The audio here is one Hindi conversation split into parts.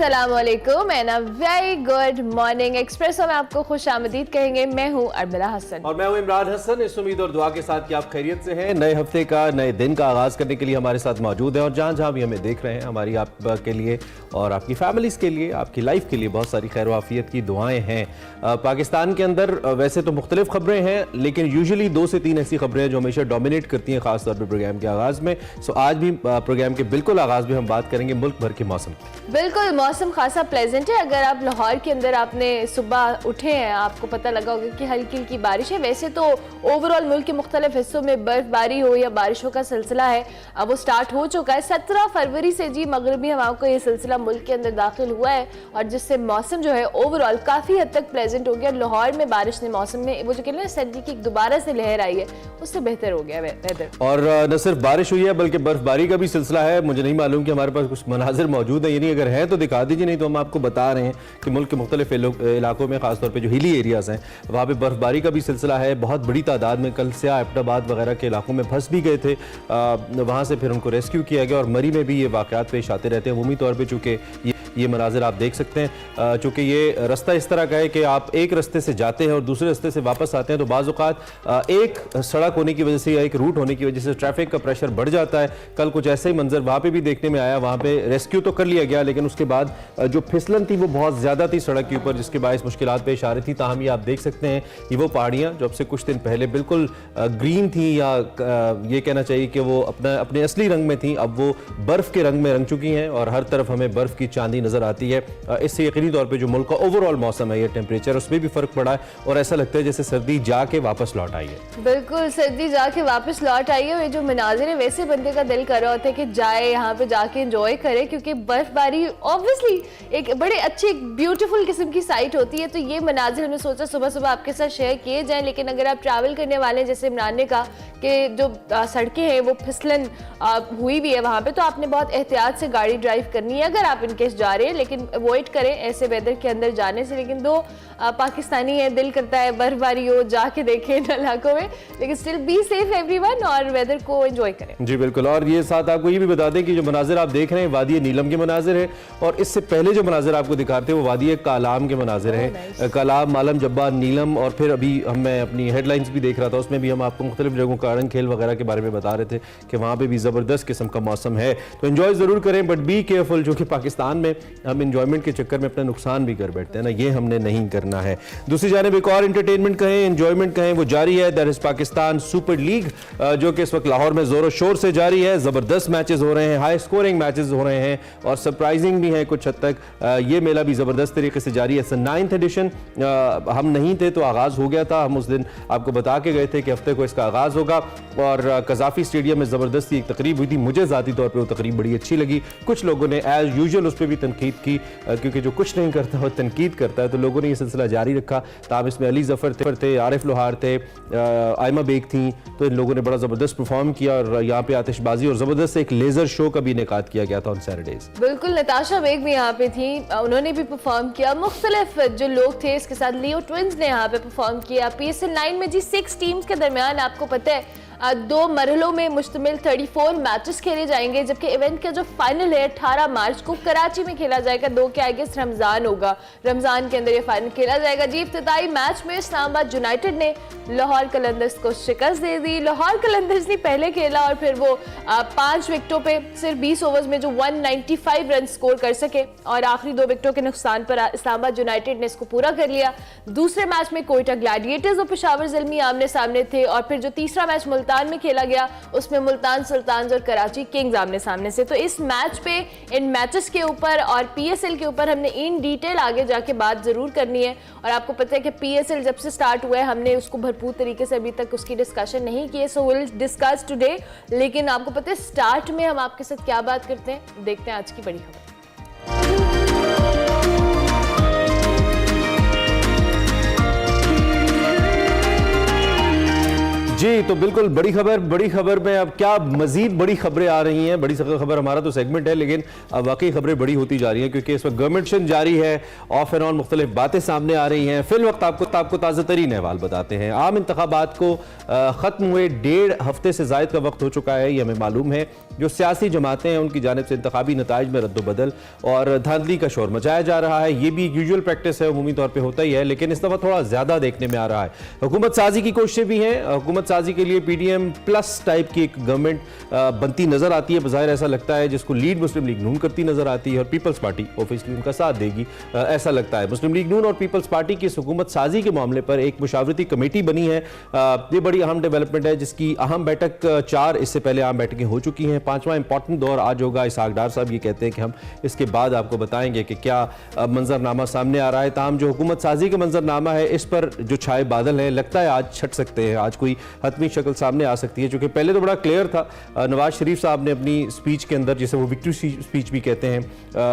अस्सलामुअलैकुम and a very good morning. Espresso में आपको खुश आमदीद कहेंगे। मैं हूं अरबिला हसन और मैं हूं इमरान हसन। इस उम्मीद और दुआ के साथ कि आप खैरियत से हैं। नए हफ्ते का, नए दिन का आगाज करने के लिए हमारे साथ मौजूद हैं और जहां जहां भी हमें देख रहे हैं, हमारी आपके लिए और आपकी फैमिलीज के लिए, आपकी लाइफ के लिए बहुत सारी खैर वाफियत की दुआएं हैं। पाकिस्तान के अंदर वैसे तो मुख्तलिफ खबरें हैं, लेकिन यूजुअली 2 से 3 ऐसी खबरें हैं जो हमेशा डोमिनेट करती हैं, खासतौर पर प्रोग्राम के आगाज में। सो आज भी प्रोग्राम के बिल्कुल आगाज में हम बात करेंगे मुल्क भर के मौसम। बिल्कुल, मौसम खासा प्लेजेंट है। अगर आप लाहौर के अंदर आपने सुबह उठे हैं, आपको पता लगा होगा कि हल्की हल्की बारिश है। वैसे तो ओवरऑल मुल्क के मुख्तलिफ हिस्सों में बर्फबारी हो या बारिशों का सिलसिला है, अब वो स्टार्ट हो चुका है। 17 फरवरी से जी मगरबी हवाओं का ये सिलसिला मुल्क के अंदर दाखिल हुआ है और जिससे मौसम जो है ओवरऑल काफ़ी हद तक प्लेजेंट हो गया। लाहौर में बारिश ने मौसम में वो जो कहते हैं सर्दी की दोबारा से लहर आई है, उससे बेहतर हो गया वेदर। और न सिर्फ बारिश हुई है बल्कि बर्फबारी का भी सिलसिला है। मुझे नहीं मालूम कि हमारे पास कुछ मनाजिर मौजूद है, यानी अगर है तो दिखा दीजिए, नहीं तो हम आपको बता रहे हैं कि मुल्क के मुख्तलिफ इलाकों में, खासतौर पे जो हिली एरियाज़ हैं, वहाँ पे बर्फबारी का भी सिलसिला है। बहुत बड़ी तादाद में कल सिया एबटाबाद वगैरह के इलाकों में फंस भी गए थे, वहाँ से फिर उनको रेस्क्यू किया गया और मरी में भी ये वाक़यात पेश आते रहते हैं। अमूमी तौर पर चूँकि ये मनाजिर आप देख सकते हैं, चूँकि ये रास्ता इस तरह का है कि आप एक रास्ते से जाते हैं और दूसरे रास्ते से वापस आते हैं, तो बाज़ औक़ात एक सड़क होने की वजह से या एक रूट होने की वजह से ट्रैफिक का प्रेशर बढ़ जाता है। कल कुछ ऐसे ही मंजर वहाँ पे भी देखने में आया। वहाँ पे रेस्क्यू तो कर लिया गया, लेकिन उसके बाद जो फिसलन थी वो बहुत ज़्यादा थी सड़क के ऊपर, जिसके बायस मुश्किलात पेश आ रही थी। ताहम ये आप देख सकते हैं, ये वो पहाड़ियाँ जो अब से कुछ दिन पहले बिल्कुल ग्रीन थी, या ये कहना चाहिए कि वो अपने असली रंग में थी, अब वो बर्फ़ के रंग में रंग चुकी हैं और हर तरफ हमें बर्फ़ की चांदी नज़र आती है। इससे यकीनी तौर पे जो मुल्क का ओवरऑल मौसम है, ये टेम्परेचर, उसमें भी फ़र्क पड़ा है और ऐसा लगता है जैसे सर्दी जाके वापस लौट आई है। बिल्कुल, सर्दी जाके वापस लौट आई है। ये जो मनाजिर है, वैसे बंदे का दिल कर रहा होता है कि जाए यहाँ पे जाके एंजॉय करे, क्योंकि बर्फबारी ऑब्वियसली एक बड़े अच्छी ब्यूटीफुल किस्म की साइट होती है। तो ये मनाजिर हमने सोचा सुबह सुबह आपके साथ शेयर किए जाएं। लेकिन अगर आप ट्रैवल करने वाले हैं, जैसे इमरान ने कहा कि जो सड़कें हैं वो फिसलन हुई भी है वहाँ पे, तो आपने बहुत एहतियात से गाड़ी ड्राइव करनी है अगर आप इनकेस जा रहे हैं। लेकिन अवॉइड करें ऐसे वेदर के अंदर जाने से। लेकिन दो पाकिस्तानी है, दिल करता है बर्फबारी हो, जाके देखें इन इलाकों में। लेकिन स्टिल बी सेफ एवरीवन और वेदर को एंजॉय करें। जी बिल्कुल। और ये साथ आपको ये भी बता दें कि जो मनाजिर आप देख रहे हैं वादी नीलम के मनाजिर है, और इससे पहले जो मनाजिर आपको दिखाते हैं वो वादी कालाम के मनाजिर हैं। कालाम, मालम, जब्बा, नीलम, और फिर अभी मैं अपनी हेडलाइंस भी देख रहा था, उसमें भी हम आपको मुख्तलिफ जगहों का रंग खेल वगैरह के बारे में बता रहे थे कि वहाँ पर भी ज़बरदस्त किस्म का मौसम है। तो एंजॉय ज़रूर करें, बट बी केयरफुल। जो कि पाकिस्तान में हम इंजॉयमेंट के चक्कर में अपना नुकसान भी कर बैठते हैं ना, ये हमने नहीं करना है। दूसरी जानिब एक और एंटरटेनमेंट कहें, एंजॉयमेंट कहें, वो जारी है। That is Pakistan super league, जो कि इस वक्त लाहौर में जोरों शोर से जारी है। ज़बरदस्त मैचेस हो रहे हैं, हाई स्कोरिंग मैचेस हो रहे हैं और सरप्राइजिंग भी है कुछ हद तक। ये मेला भी ज़बरदस्त तरीके से जारी है। 9th एडिशन, हम नहीं थे तो आगाज़ हो गया था। हम उस दिन आपको बता के गए थे कि हफ्ते को इसका आगाज़ होगा और कज़ाफ़ी स्टेडियम में ज़बरदस्ती एक तकरीब हुई थी। मुझे ज़ाती तौर पर वो तकरीब बड़ी अच्छी लगी। कुछ लोगों ने एज यूजुअल उस पर भी तनकीद की, क्योंकि जो कुछ नहीं करता वो तनकीद करता है, तो लोगों ने ये सिलसिला जारी रखा। ताब इसमें अली ज़फ़र थे, आरिफ लोहार थे, आयमा बेग थी, तो इन लोगों ने बड़ा ज़बरदस्त परफॉर्म किया और यहाँ पे आतिशबाजी और ज़बरदस्त एक लेज़र शो का भी इनेकाद किया गया था ऑन सैटरडेज। बिल्कुल, नताशा बेग भी यहाँ पे थी, उन्होंने भी परफॉर्म किया। मुख्तलिफ जो लोग थे, इसके साथ लियो ट्विंस ने यहाँ पे परफॉर्म किया। PSL 9 में जी 6 टीम्स के दरमियान आपको पता है 2 मरहलों में मुश्तमिल 34 मैचेस खेले जाएंगे, जबकि इवेंट का जो फाइनल है 18 मार्च को कराची में खेला जाएगा। 2 के आगे रमज़ान होगा, रमज़ान के अंदर ये फाइनल खेला जाएगा जी। इफ्तिताई मैच में इस्लामाबाद यूनाइटेड ने लाहौर कलंदर्स को शिकस्त दे दी। लाहौर कलंदर्स ने पहले खेला और फिर वो 5 विकेटों पे सिर्फ 20 ओवर्स में जो 195 रन स्कोर कर सके और आखिरी 2 विकेटों के नुकसान पर इस्लामाबाद यूनाइटेड ने इसको पूरा कर लिया। दूसरे मैच में कोयटा ग्लैडिएटर्स और पेशावर ज़ल्मी आमने सामने थे और फिर जो तीसरा मैच मुल्तान में खेला गया उसमें मुल्तान सुल्तान्स और कराची किंग्स आमने सामने से। तो इस मैच पे, इन मैचेस के ऊपर और PSL के ऊपर हमने इन डिटेल आगे जाके बात जरूर करनी है। और आपको पता है कि PSL जब से स्टार्ट हुआ है हमने उसको भरपूर तरीके से अभी तक उसकी डिस्कशन नहीं की है, सो विल डिस्कस टुडे। लेकिन आपको पता है स्टार्ट में हम आपके साथ क्या बात करते हैं, देखते हैं आज की बड़ी खबर। जी, तो बिल्कुल बड़ी खबर में अब क्या मजीद बड़ी खबरें आ रही हैं। बड़ी खबर हमारा तो सेगमेंट है, लेकिन अब वाकई खबरें बड़ी होती जा रही हैं क्योंकि इस वक्त गवर्नमेंट जारी है, ऑफ एंड ऑन मुख्तलिफ बातें सामने आ रही हैं। फिल वक्त आपको ताज़ा तरीन अहवाल बताते हैं। आम इंतखाबात को ख़त्म हुए 1.5 हफ्ते से ज़ायद का वक्त हो चुका है, ये हमें मालूम है। जो सियासी जमातें हैं उनकी जानिब से इंतखाबी नताइज में रद्दबदल और धांधली का शोर मचाया जा रहा है। ये भी एक यूजुअल प्रैक्टिस है, उमूमी तौर पर होता ही है, लेकिन इस दफ़ा थोड़ा ज़्यादा देखने में आ रहा है। हुकूमत साजी की कोशिशें भी हैं। हुकूमत साजी के लिए PDM प्लस टाइप की एक गवर्नमेंट बनती नजर आती है। बज़ाहिर ऐसा लगता है, जिसको लीड मुस्लिम लीग नून करती नजर आती है और पीपल्स पार्टी ऑब्वियसली उनका साथ देगी, ऐसा लगता है। मुस्लिम लीग नून और पीपल्स पार्टी की हुकूमत साजी के मामले पर एक मुशावरती कमेटी बनी है। ये बड़ी अहम डेवलपमेंट है, जिसकी अहम बैठक 4 इससे पहले अहम बैठकें हो चुकी हैं। 5वां इंपॉर्टेंट दौर आज होगा। इसहाक डार साहब ये कहते हैं कि हम इसके बाद आपको बताएंगे कि क्या मंजरनामा सामने आ रहा है। ताहम जो हुकूमत साजी का मंजरनामा है, इस पर जो छाए बादल हैं, लगता है आज छट सकते हैं, आज कोई हतमी शक्ल सामने आ सकती है। क्योंकि पहले तो बड़ा क्लियर था, नवाज शरीफ साहब ने अपनी स्पीच के अंदर, जिसे वो विक्ट्री स्पीच भी कहते हैं,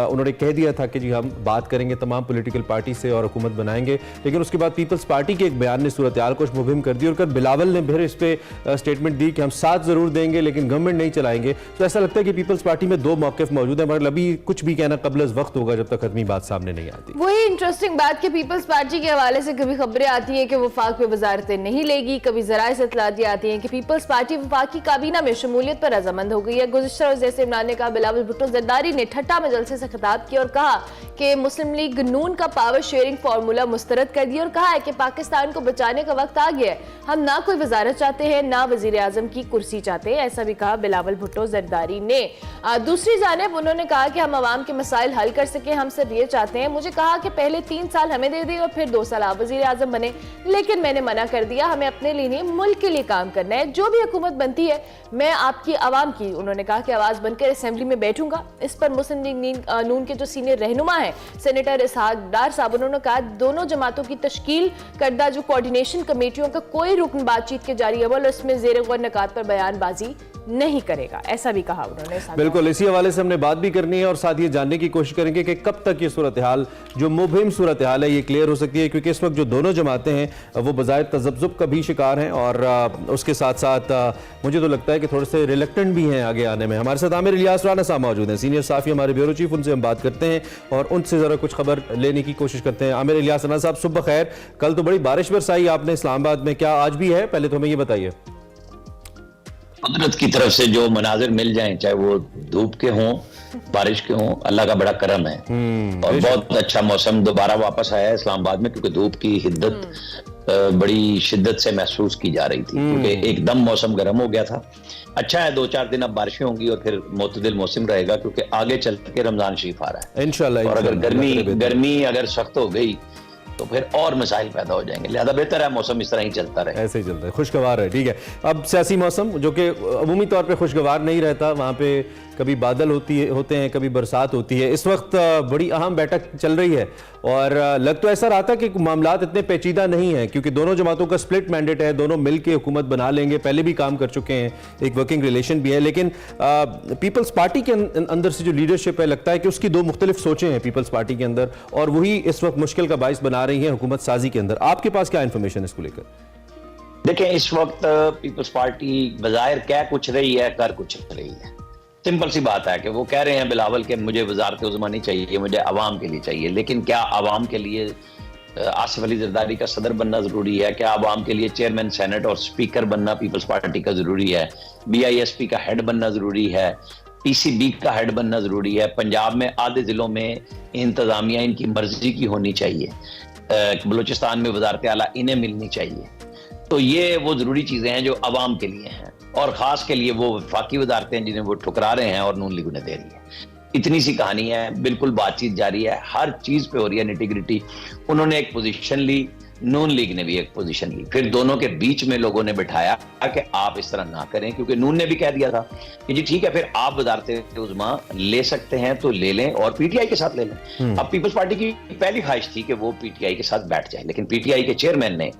उन्होंने कह दिया था कि जी हम बात करेंगे तमाम पॉलिटिकल पार्टी से और हुकूमत बनाएंगे। लेकिन उसके बाद पीपल्स पार्टी के एक बयान ने सूरत हाल को मुबहिम कर दी और कल बिलावल ने फिर इस पर स्टेटमेंट दी कि हम साथ जरूर देंगे लेकिन गवर्नमेंट नहीं चलाएंगे। तो ऐसा लगता है कि पीपल्स पार्टी में 2 मौक़िफ़ मौजूद है, मगर अभी कुछ भी कहना कबल वक्त होगा जब तक हतमी बात सामने नहीं आती। वही इंटरेस्टिंग बात कि पीपल्स पार्टी के हवाले से कभी खबरें आती हैं कि वफाक पे वजारतें नहीं लेगी, कभी ज़राए से इत्तलातियां आती हैं कि पीपल्स पार्टी वफाकी काबीना में शमूलियत पर रजामंद हो गई है। गुज़िश्ता रोज़ जैसे इमरान ने कहा, बिलावल भुट्टो जरदारी ने ठट्टा में जलसे से खिताब किया और कहा कि मुस्लिम लीग नून का पावर शेयरिंग फार्मूला मुस्तरद कर दिया और कहा है कि पाकिस्तान को बचाने का वक्त आ गया है, हम ना कोई वजारत चाहते हैं ना वजीर आजम की कुर्सी चाहते हैं। ऐसा भी कहा बिलावल भुट्टो जरदारी ने। दूसरी जानिब उन्होंने कहा कि हम आवाम के मसाइल हल कर सके, हम सिर्फ ये चाहते हैं। मुझे कहा कि पहले 3 साल हमें दे दी और फिर 2 साल आप वजीर आजम बने, लेकिन मैंने मना कर दिया। हमें अपने लिए नहीं, मुल्क के लिए काम करना है। जो भी हुकूमत बनती है मैं आपकी आवाम की, उन्होंने कहा कि आवाज बनकर असेंबली में बैठूंगा। इस पर मुस्लिम लीग नून के जो सीनियर रहनुमा है सेनेटर इसहाक डार साहब, उन्होंने कहा दोनों जमातों की तश्कील करदा जो कोऑर्डिनेशन कमेटियों का कोई रुकन बातचीत के जारी अमल और इसमें ज़ेर गौर निकात पर बयानबाजी नहीं करेगा, ऐसा भी कहा उन्होंने। बिल्कुल, इसी हवाले से हमने बात भी करनी है और साथ ये जानने की कोशिश करेंगे कि कब तक ये सूरत हाल, जो मुबहिम सूरत हाल है, ये क्लियर हो सकती है। क्योंकि इस वक्त जो दोनों जमातें हैं वो बज़ाहिर तज़ब्ज़ुब का भी शिकार हैं और उसके साथ साथ मुझे तो लगता है कि थोड़े से रिलेक्टेंट भी हैं आगे आने में। हमारे साथ आमिर इलियास राना साहब मौजूद हैं, सीनियर साफ़ी हमारे ब्यूरो चीफ, उनसे हम बात करते हैं और उनसे ज़रा कुछ खबर लेने की कोशिश करते हैं। आमिर इलियास राना साहब, सुबह खैर। कल तो बड़ी बारिश बरसाई आपने इस्लामाबाद में, क्या आज भी है? पहले तो हमें ये बताइए। कुदरत की तरफ से जो मनाजिर मिल जाएं, चाहे वो धूप के हों, बारिश के हों, अल्लाह का बड़ा करम है और बहुत अच्छा मौसम दोबारा वापस आया है इस्लामाबाद में, क्योंकि धूप की हिद्दत बड़ी शिद्दत से महसूस की जा रही थी, क्योंकि एकदम मौसम गर्म हो गया था। अच्छा है 2-4 दिन अब बारिशें होंगी और फिर मोतदिल मौसम रहेगा, क्योंकि आगे चल के रमजान शरीफ आ रहा है इंशाल्लाह। और अगर गर्मी अगर सख्त हो गई तो फिर और मसाइल पैदा हो जाएंगे। लिहाजा बेहतर है मौसम इस तरह ही चलता रहे, ऐसे ही चलता है, खुशगवार है। ठीक है, अब सियासी मौसम जो कि अमूमी तौर पे खुशगवार नहीं रहता, वहाँ पे कभी बादल होते हैं, कभी बरसात होती है। इस वक्त बड़ी अहम बैठक चल रही है और लग तो ऐसा रहा था कि मामलात इतने पेचीदा नहीं है, क्योंकि दोनों जमातों का स्प्लिट मैंडेट है, दोनों मिल के हुकूमत बना लेंगे, पहले भी काम कर चुके हैं, एक वर्किंग रिलेशन भी है। लेकिन पीपल्स पार्टी के अंदर से जो लीडरशिप है, लगता है कि उसकी 2 मुख्तलिफ सोचें हैं पीपल्स पार्टी के अंदर और वही इस वक्त मुश्किल का बाइस बना रही है हुकूमत साजी के अंदर। आपके पास क्या इंफॉर्मेशन है इसको लेकर? देखें, इस वक्त पीपल्स पार्टी बजाहिर कह कुछ रही है, कर कुछ रही है। सिंपल सी बात है कि वो कह रहे हैं बिलावल के मुझे वजारत उज़्मा नहीं चाहिए, मुझे अवाम के लिए चाहिए। लेकिन क्या अवाम के लिए आसिफ अली जरदारी का सदर बनना जरूरी है? क्या अवाम के लिए चेयरमैन सेनेट और स्पीकर बनना पीपल्स पार्टी का जरूरी है? BISP का हेड बनना जरूरी है? PCB का हेड बनना जरूरी है? पंजाब में आधे जिलों में इंतजामिया इनकी मर्जी की होनी चाहिए, बलूचिस्तान में वजारत आला इन्हें मिलनी चाहिए। तो ये वो जरूरी चीजें हैं जो अवाम के लिए हैं और खास के लिए वो वफाकी वजारतें हैं जिन्हें वो ठुकरा रहे हैं और नून लीग उन्हें दे रही है। इतनी सी कहानी है, बिल्कुल बातचीत जारी है, हर चीज पे हो रही है निटिग्रिटी। उन्होंने एक पोजीशन ली, नून लीग ने भी एक पोजीशन ली, फिर दोनों के बीच में लोगों ने बिठाया कि आप इस तरह ना करें, क्योंकि नून ने भी कह दिया था कि जी ठीक है, फिर आप वजारत उज़्मा ले सकते हैं तो ले लें और PTI के साथ ले लें। अब पीपल्स पार्टी की पहली ख्वाहिश थी कि वो PTI के साथ बैठ जाए, लेकिन PTI के चेयरमैन ने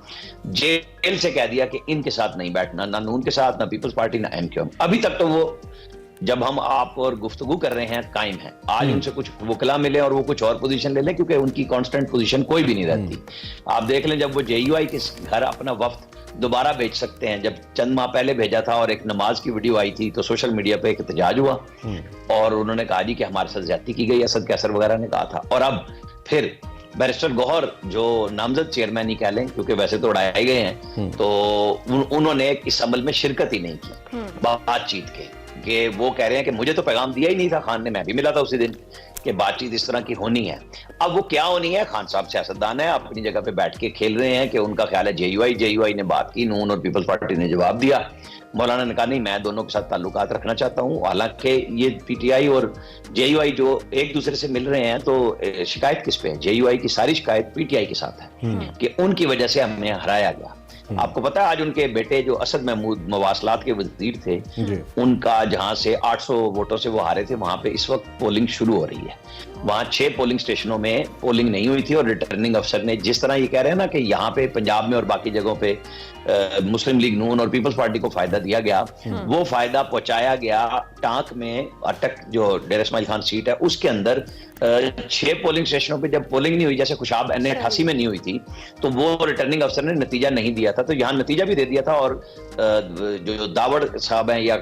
जेल से कह दिया कि इनके साथ नहीं बैठना, ना नून के साथ, ना पीपल्स पार्टी, ना MQM। अभी तक तो वो जब हम आप और गुफ्तगू कर रहे हैं कायम है। आज उनसे कुछ वकला मिले और वो कुछ और पोजीशन ले लें, क्योंकि उनकी कांस्टेंट पोजीशन कोई भी नहीं रहती। आप देख लें, जब वो JUI के घर अपना वफ्द दोबारा भेज सकते हैं। जब चंद माह पहले भेजा था और एक नमाज की वीडियो आई थी तो सोशल मीडिया पे एक एहतजाज हुआ और उन्होंने कहा जी कि हमारे साथ ज्यादती की गई, असद कैसर वगैरह ने कहा था। और अब फिर बैरिस्टर गौहर जो नामजद चेयरमैन ही कह लें क्योंकि वैसे तो उड़ाए गए हैं, तो उन्होंने इस अमल में शिरकत ही नहीं की बातचीत के, कि वो कह रहे हैं कि मुझे तो पैगाम दिया ही नहीं था खान ने, मैं भी मिला था उसी दिन, कि बातचीत इस तरह की होनी है। अब वो क्या होनी है, खान साहब सियासतदान है, अपनी जगह पे बैठ के खेल रहे हैं कि उनका ख्याल है जेयूआई ने बात की, नून और पीपल्स पार्टी ने जवाब दिया, मौलाना ने कहा नहीं मैं दोनों के साथ ताल्लुकात रखना चाहता हूं। हालांकि ये पीटीआई और जेयूआई जो एक दूसरे से मिल रहे हैं तो शिकायत किस पे है, जेयूआई की सारी शिकायत पीटीआई के साथ है कि उनकी वजह से हमें हराया गया। आपको पता है आज उनके बेटे जो असद महमूद मवासलात के वजीर थे, उनका जहां से 800 वोटों से वो हारे थे, वहां पे इस वक्त पोलिंग शुरू हो रही है। वहां 6 पोलिंग स्टेशनों में पोलिंग नहीं हुई थी और रिटर्निंग अफसर ने जिस तरह ये कह रहे हैं ना कि यहाँ पे पंजाब में और बाकी जगहों पे मुस्लिम लीग नून और पीपल्स पार्टी को फायदा दिया गया, वो फायदा पहुंचाया गया टांक में, अटक जो डेरा इस्माइल खान सीट है उसके अंदर 6 पोलिंग स्टेशनों पे जब पोलिंग नहीं हुई, जैसे खुशाब NA88 में नहीं हुई थी, तो वो रिटर्निंग अफसर ने नतीजा नहीं दिया था, तो यहाँ नतीजा भी दे दिया था और जो दावड़ साहब हैं या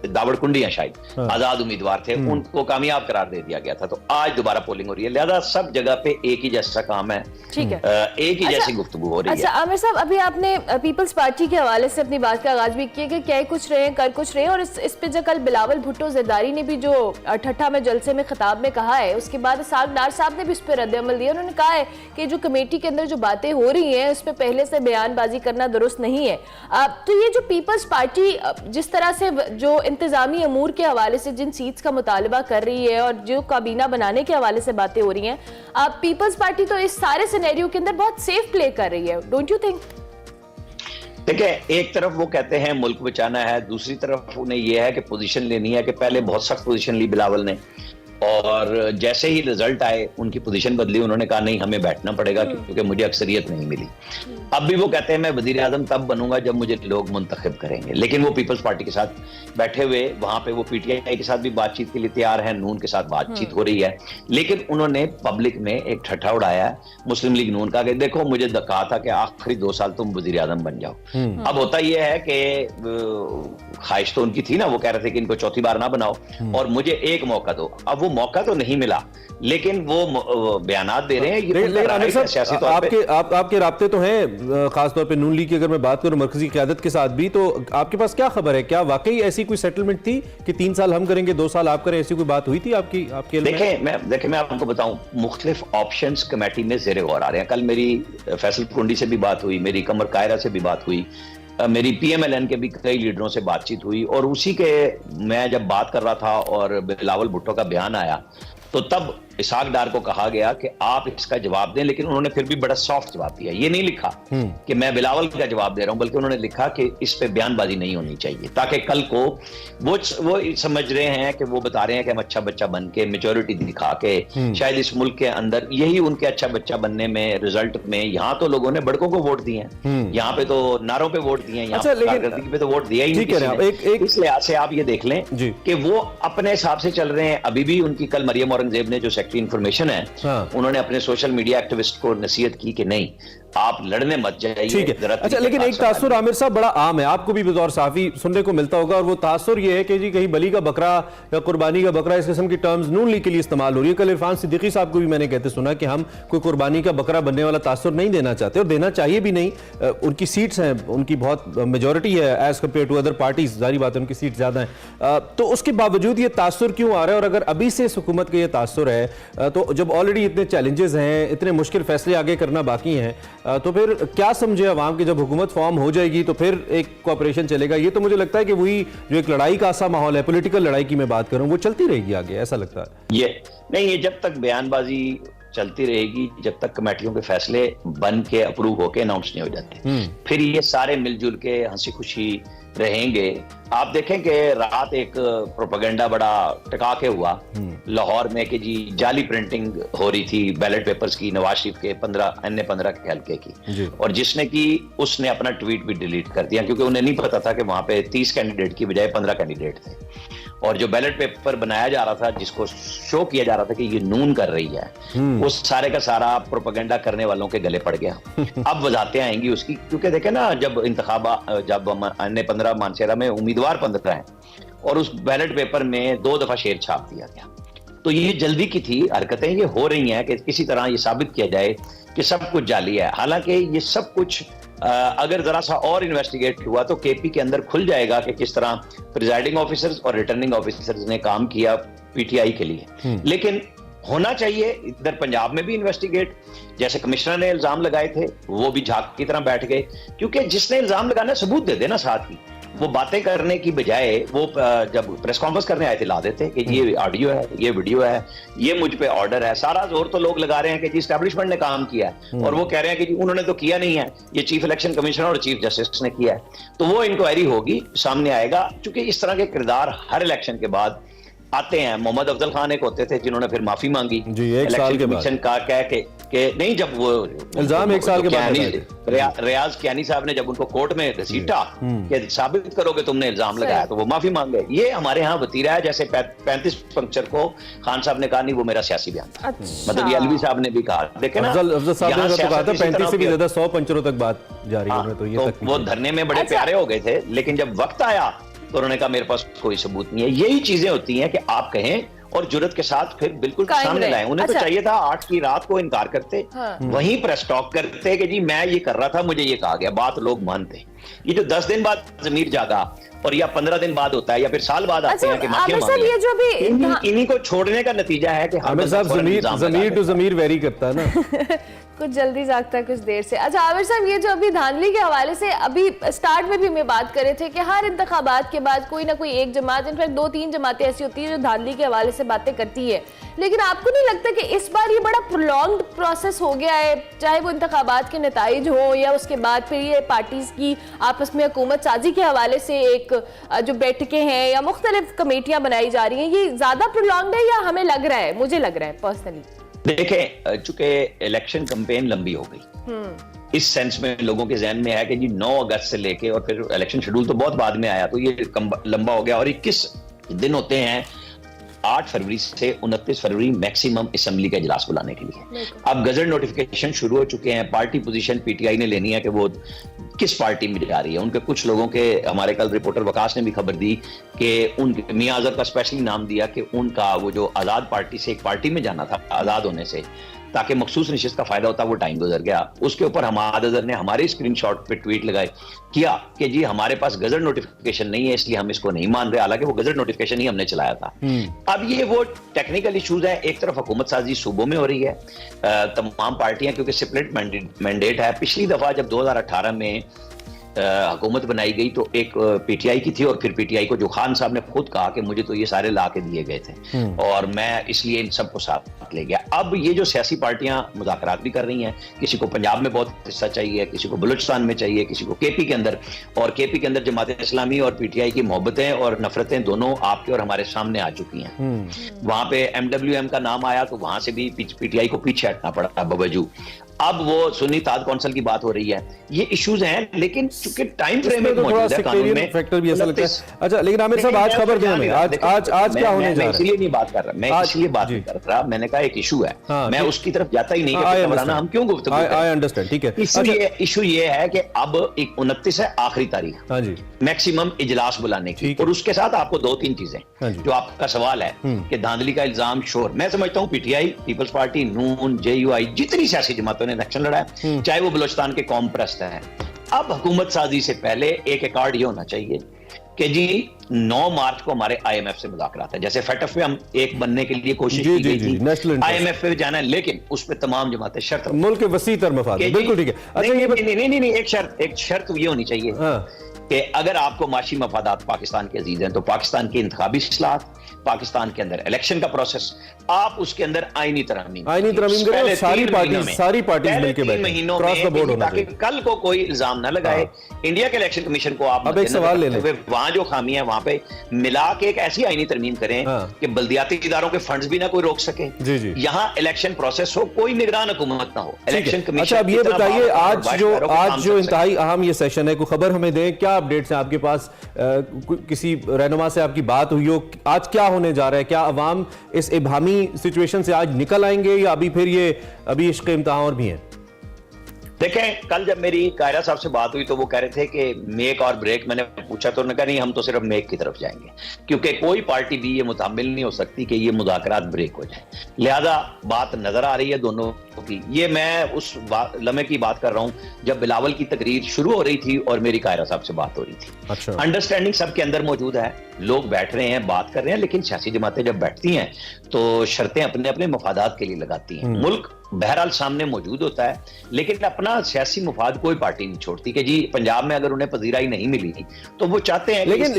दावड़ कुंडी हैं शायद आजाद उम्मीदवार थे, उनको कामयाब करार दे दिया गया था। तो आज दोबारा पोलिंग हो रही है, लिहाजा सब जगह पे एक ही जैसा काम है, ठीक है, एक ही जैसी गुफ्तगू हो रही है। अच्छा आमिर साहब, अभी आपने पीपल्स पार्टी के हवाले से अपनी बात का आगाज भी किया कि कह कुछ रहे हैं कर कुछ रहे हैं, और इस पे जो कल बिलावल भुट्टो जरदारी ने भी जो ठट्ठा में जलसे में खिताब में कहा है, उसके बाद इसाक डार साहब ने भी इस पर रद्द-ए-अमल दिया। उन्होंने कहा है कि जो कमेटी के अंदर जो बातें हो रही हैं उस पर पहले से बयानबाजी करना दुरुस्त नहीं है। तो ये जो पीपल्स पार्टी जिस तरह से जो इंतजामी अमूर के हवाले से जिन सीट्स का मुतालबा कर रही है और जो काबीना बनाने के हवाले से बातें हो रही हैं, पीपल्स पार्टी तो इस सारे सिनेरियो के अंदर बहुत सेफ प्ले कर रही है, डोंट यू थिंक? देखिए, एक तरफ वो कहते हैं मुल्क बचाना है, दूसरी तरफ उन्हें यह है कि पोजीशन लेनी है, कि पहले बहुत सख्त पोजीशन ली बिलावल ने और जैसे ही रिजल्ट आए उनकी पोजीशन बदली, उन्होंने कहा नहीं हमें बैठना पड़ेगा क्योंकि मुझे अक्सरियत नहीं मिली। अब भी वो कहते हैं मैं वजीर आजम तब बनूंगा जब मुझे लोग मुंतखब करेंगे, लेकिन वो पीपल्स पार्टी के साथ बैठे हुए वहां पे वो पीटीआई के साथ भी बातचीत के लिए तैयार है, नून के साथ बातचीत हो रही है, लेकिन उन्होंने पब्लिक में एक ठट्ठा उड़ाया है मुस्लिम लीग नून का कि देखो मुझे कहा था कि आखिरी 2 साल तुम वजीर आजम बन जाओ। अब होता यह है कि ख्वाहिश तो उनकी थी ना, वो कह रहे थे कि इनको चौथी बार ना बनाओ और मुझे एक मौका दो। अब वो मौका तो नहीं मिला, लेकिन वो बयानात दे रहे हैं। लेकिन आमिर साहब, आपके राब्ते तो हैं खासतौर पे नून लीग की, अगर मैं बात करूं मरकजी क़यादत के साथ भी, तो आपके पास क्या खबर है, क्या वाकई ऐसी कोई सेटलमेंट थी कि 3 साल हम करेंगे 2 साल आप करें, ऐसी कोई बात हुई थी आपके? देखें मैं आपको बताऊं, मुख्तलिफ ऑप्शंस कमेटी में ज़ेरे गौर आ रहे हैं। कल मेरी फैसल कुंडी से भी बात हुई, मेरी कमर कायरा से भी बात हुई, मेरी PMLN के भी कई लीडरों से बातचीत हुई, और उसी के मैं जब बात कर रहा था और बिलावल भुट्टो का बयान आया तो तब इसाक डार को कहा गया कि आप इसका जवाब दें, लेकिन उन्होंने फिर भी बड़ा सॉफ्ट जवाब दिया। ये नहीं लिखा कि मैं बिलावल का जवाब दे रहा हूं, बल्कि उन्होंने लिखा कि इस पे बयानबाजी नहीं होनी चाहिए, ताकि कल को वो समझ रहे हैं कि वो बता रहे हैं कि हम अच्छा बच्चा बन के मेच्योरिटी दिखा के शायद इस मुल्क के अंदर यही उनके अच्छा बच्चा बनने में रिजल्ट में, यहाँ तो लोगों ने बड़कों को वोट दिए हैं, यहाँ पे तो नारों पे वोट दिए हैं, यहाँ कारकर्दगी पे तो वोट दिया ही नहीं। इस लिहाज से आप ये देख लें कि वो अपने हिसाब से चल रहे हैं। अभी भी उनकी कल मरियम औरंगजेब ने जो सेक्रेटरी इंफॉर्मेशन है, उन्होंने अपने सोशल मीडिया एक्टिविस्ट को नसीहत की कि नहीं आप लड़ने मत जाइए। ठीक है, अच्छा, लेकिन एक तासुर आमिर साहब बड़ा आम है, आपको भी बतौर साफी सुनने को मिलता होगा, और वो तासुर ये है कि जी कहीं बली का बकरा या कुर्बानी का बकरा, इस किस्म की टर्म्स नून लीग के लिए इस्तेमाल हो रही है। कल इरफान सिद्दीकी साहब को भी मैंने कहते सुना कि हम कोई कुर्बानी का बकरा बनने वाला तासुर नहीं देना चाहते, और देना चाहिए भी नहीं। उनकी सीट्स हैं, उनकी बहुत मेजोरिटी है as compared to other parties, जारी बात है उनकी सीट ज्यादा है, तो उसके बावजूद ये तासुर क्यों आ रहा है? और अगर अभी से हुकूमत का ये तासुर है, तो जब ऑलरेडी इतने चैलेंजेस हैं, इतने मुश्किल फैसले आगे करना बाकी हैं, तो फिर क्या समझे अवाम की जब हुकूमत फॉर्म हो जाएगी तो फिर एक कोऑपरेशन चलेगा? ये तो मुझे लगता है कि वही जो एक लड़ाई का सा माहौल है, पॉलिटिकल लड़ाई की मैं बात करूं, वो चलती रहेगी आगे, ऐसा लगता है। ये जब तक बयानबाजी चलती रहेगी, जब तक कमेटियों के फैसले बन के अप्रूव होके अनाउंस नहीं हो जाते, फिर ये सारे मिलजुल के हंसी खुशी रहेंगे। आप देखें कि रात एक प्रोपेगेंडा बड़ा टिका के हुआ लाहौर में कि जी जाली प्रिंटिंग हो रही थी बैलेट पेपर्स की, नवाज शरीफ के 15 के हल्के की, और जिसने की उसने अपना ट्वीट भी डिलीट कर दिया, क्योंकि उन्हें नहीं पता था कि वहां पे 30 कैंडिडेट की बजाय 15 कैंडिडेट थे। और जो बैलेट पेपर बनाया जा रहा था, जिसको शो किया जा रहा था कि ये नून कर रही है, वो सारे का सारा प्रोपेगेंडा करने वालों के गले पड़ गया। अब वजाहतें आएंगी उसकी, क्योंकि देखे ना, जब जब हमने 15 मानसेरा में उम्मीदवार 15 हैं और उस बैलेट पेपर में 2 दफा शेर छाप दिया गया, तो ये जल्दी की थी हरकतें ये हो रही हैं कि किसी तरह ये साबित किया जाए कि सब कुछ जाली है। हालांकि ये सब कुछ अगर जरा सा और इन्वेस्टिगेट हुआ तो केपी के अंदर खुल जाएगा कि किस तरह प्रिजाइडिंग ऑफिसर्स और रिटर्निंग ऑफिसर्स ने काम किया पीटीआई के लिए। लेकिन होना चाहिए इधर पंजाब में भी इन्वेस्टिगेट, जैसे कमिश्नर ने इल्जाम लगाए थे वो भी झाग की तरह बैठ गए, क्योंकि जिसने इल्जाम लगाना सबूत दे देना साथ ही। वो बातें करने की बजाय वो जब प्रेस कॉन्फ्रेंस करने आए थे ला देते कि ये ऑडियो है, ये वीडियो है, ये मुझ पे ऑर्डर है। सारा जोर तो लोग लगा रहे हैं कि जी एस्टैब्लिशमेंट ने काम किया है, और वो कह रहे हैं कि जी उन्होंने तो किया नहीं है, ये चीफ इलेक्शन कमिश्नर और चीफ जस्टिस ने किया है। तो वो इंक्वायरी होगी, सामने आएगा, क्योंकि इस तरह के किरदार हर इलेक्शन के बाद आते हैं। मोहम्मद अफजल खान एक होते थे जिन्होंने फिर माफी मांगी जी, एक साल के बाद का कह के नहीं, जब वो इल्जाम 1 साल के बाद रियाज कियानी साहब ने जब उनको कोर्ट में घसीटा कि साबित करोगे तुमने इल्जाम लगाया, तो वो माफी मांग गए। ये हमारे यहाँ वतीरा है। जैसे 35 पंक्चर को खान साहब ने कहा नहीं वो मेरा सियासी बयान था, मतलब ये अलवी साहब ने भी कहा। देखे ना, अफजल साहब ने तो कहा था 35 से भी ज्यादा 100 पंचरों तक बात जारी है, तो ये वो धरने में बड़े प्यारे हो गए थे, लेकिन जब वक्त आया तो उन्होंने कहा मेरे पास कोई सबूत नहीं है। यही चीजें होती हैं कि आप कहें और जुर्रत के साथ फिर बिल्कुल सामने लाएं। उन्हें तो चाहिए था 8 की रात को इनकार करते, वहीं प्रेस टॉक करते कि जी मैं ये कर रहा था, मुझे ये कहा गया, बात लोग मानते। ये जो 10 दिन बाद ज़मीर जागा और या 15 दिन बाद होता है या फिर साल बाद आते हैं कि माफिया मांग ये जो भी इन्हीं को छोड़ने का नतीजा है कि आमिर साहब ज़मीर टू ज़मीर वेरी करता है ना। कुछ जल्दी जागता है, कुछ देर से। अच्छा आमिर साहब, ये जो अभी धांधली के हवाले से अभी स्टार्ट में भी हमें बात कर रहे थे कि हर इंतखाबात के बाद कोई ना कोई एक जमात, इनफैक्ट 2-3 जमातें ऐसी होती है जो धांधली के हवाले से बातें करती है, लेकिन आपको नहीं लगता कि इस बार ये बड़ा प्रोलॉन्ग्ड प्रोसेस हो गया है, चाहे वो इंतखाबात के नताइज हो या उसके बाद फिर ये पार्टीज की आपस में हुकूमत साजी के हवाले से एक जो बैठकें हैं या मुख्तलिफ कमेटियां बनाई जा रही हैं, ये ज्यादा प्रोलॉन्ग्ड है या हमें लग रहा है, मुझे लग रहा है पर्सनली? देखें, चूंकि इलेक्शन कैंपेन लंबी हो गई, इस सेंस में लोगों के जहन में है कि जी 9 अगस्त से लेके और फिर इलेक्शन शेड्यूल तो बहुत बाद में आया, तो ये लंबा हो गया। और 21 दिन होते हैं 8 फरवरी से 29 फरवरी मैक्सिमम असेंबली का इजलास बुलाने के लिए। अब गजट नोटिफिकेशन शुरू हो चुके हैं। पार्टी पोजीशन पीटीआई ने लेनी है कि वो किस पार्टी में जा रही है। उनके कुछ लोगों के, हमारे कल रिपोर्टर वकास ने भी खबर दी कि उन मियां अजहर का स्पेशली नाम दिया कि उनका वो जो आज़ाद पार्टी से एक पार्टी में जाना था, आज़ाद होने से ताकि मखसूस नशिस्त का फायदा होता, वो टाइम गुजर गया। उसके ऊपर हमाद अजहर ने हमारे स्क्रीनशॉट पे ट्वीट लगाए किया कि जी हमारे पास गजट नोटिफिकेशन नहीं है इसलिए हम इसको नहीं मान रहे, हालांकि वो गजट नोटिफिकेशन ही हमने चलाया था। अब ये वो टेक्निकल इश्यूज है। एक तरफ हुकूमत साजी सूबों में हो रही है, तमाम पार्टियां, क्योंकि स्प्लिट मैंडेट है। पिछली दफा जब 2018 में हुकूमत बनाई गई तो एक पीटीआई की थी, और फिर पीटीआई को जो खान साहब ने खुद कहा कि मुझे तो ये सारे ला के दिए गए थे और मैं इसलिए इन सबको साथ ले गया। अब ये जो सियासी पार्टियां मुज़ाकरात भी कर रही हैं, किसी को पंजाब में बहुत हिस्सा चाहिए, किसी को बलूचिस्तान में चाहिए, किसी को केपी के अंदर, और केपी के अंदर जमात इस्लामी और पीटीआई की मोहब्बतें और नफरतें दोनों आपके और हमारे सामने आ चुकी हैं। वहां पे एमडब्ल्यूएम का नाम आया तो वहां से भी पीटीआई को पीछे हटना पड़ा बवजू। अब वो सुन्नी ताज कौंसिल की बात हो रही है, ये इश्यूज हैं, लेकिन चूंकि टाइम फ्रेम में मौजूद है कानून में फैक्टर भी ऐसा लगता है। अच्छा, लेकिन आमिर साहब आज खबर दें हमें, आज क्या होने जा रहा है? इसलिए नहीं बात कर रहा, मैं इसलिए बात नहीं कर रहा, मैंने कहा एक इशू है, मैं उसकी तरफ जाता ही नहीं कि हम क्यों गुफ्तगू करें। आई अंडरस्टैंड, ठीक है। इसलिए इशू ये है कि अब 29 है आखिरी तारीख, हाँ जी, मैक्सिमम इजलास बुलाने की, और उसके साथ आपको 2-3 चीजें जो आपका सवाल है कि धांधली का इल्जाम, शोर। मैं समझता हूँ पीटीआई, पीपल्स पार्टी, नून, जेयूआई, जितनी सियासी जमातों ने इलेक्शन लड़ा है, चाहे वो बलूचिस्तान के कौम परस्त है, अब हुकूमत साजी से पहले एक अकॉर्ड ये होना चाहिए कि जी 9 मार्च को हमारे आईएमएफ से मुज़ाकरात है। जैसे फेटफ पे हम एक बनने के लिए कोशिश की गई थी, आईएमएफ पे जाना है, लेकिन उस पे तमाम जमातें शर्त, मुल्क के वसी तर मफाद, बिल्कुल ठीक है। अच्छा, नहीं, एक शर्त ये होनी चाहिए कि अगर आपको माशी मफादात पाकिस्तान के अजीज हैं तो पाकिस्तान की इंतखाबी इस्लाहत, पाकिस्तान के अंदर इलेक्शन का प्रोसेस, आप उसके अंदर आईनी तरमीम करें, सारी पार्टी मिलकर बैठे महीनों में, ताकि कल को कोई इल्जाम ना लगाए। इंडिया के इलेक्शन कमीशन को आप अब एक सवाल ले लें, वहां जो खामी है वहां पे मिला के एक ऐसी आईनी तरमीम करें कि बल्दियाती इदारों के फंड्स भी ना कोई रोक सके, यहाँ इलेक्शन प्रोसेस हो, कोई निगरान हुकूमत ना हो, इलेक्शन कमीशन। अच्छा, अब ये बताइए, आज जो इंतहाई अहम ये सेशन है, कोई खबर हमें दें क्या क्या अपडेट्स हैं आपके पास? किसी रहनुमा से आपकी बात हुई हो? आज क्या होने जा रहा है? क्या अवाम इस इबामी सिचुएशन से आज निकल आएंगे या अभी इश्क इम्तिहान और भी हैं? देखें, कल जब मेरी कायरा साहब से बात हुई तो वो कह रहे थे कि मेक और ब्रेक, मैंने पूछा तो उन्होंने कहा नहीं, हम तो सिर्फ मेक की तरफ जाएंगे, क्योंकि कोई पार्टी भी ये मुतामिल नहीं हो सकती कि ये मुज़ाकरात ब्रेक हो जाए। लिहाजा बात नजर आ रही है दोनों की। ये मैं उस लम्हे की बात कर रहा हूं जब बिलावल की तकरीर शुरू हो रही थी और मेरी कायरा साहब से बात हो रही थी। अच्छा। अंडरस्टैंडिंग सबके अंदर मौजूद है, लोग बैठ रहे हैं, बात कर रहे हैं, लेकिन सियासी जमातें जब बैठती हैं तो शर्तें अपने अपने मफादात के लिए लगाती हैं। मुल्क बहरहाल सामने मौजूद होता है, लेकिन अपना सियासी मुफाद कोई पार्टी नहीं छोड़ती कि जी पंजाब में अगर उन्हें पजीराई नहीं मिली तो वो चाहते हैं। लेकिन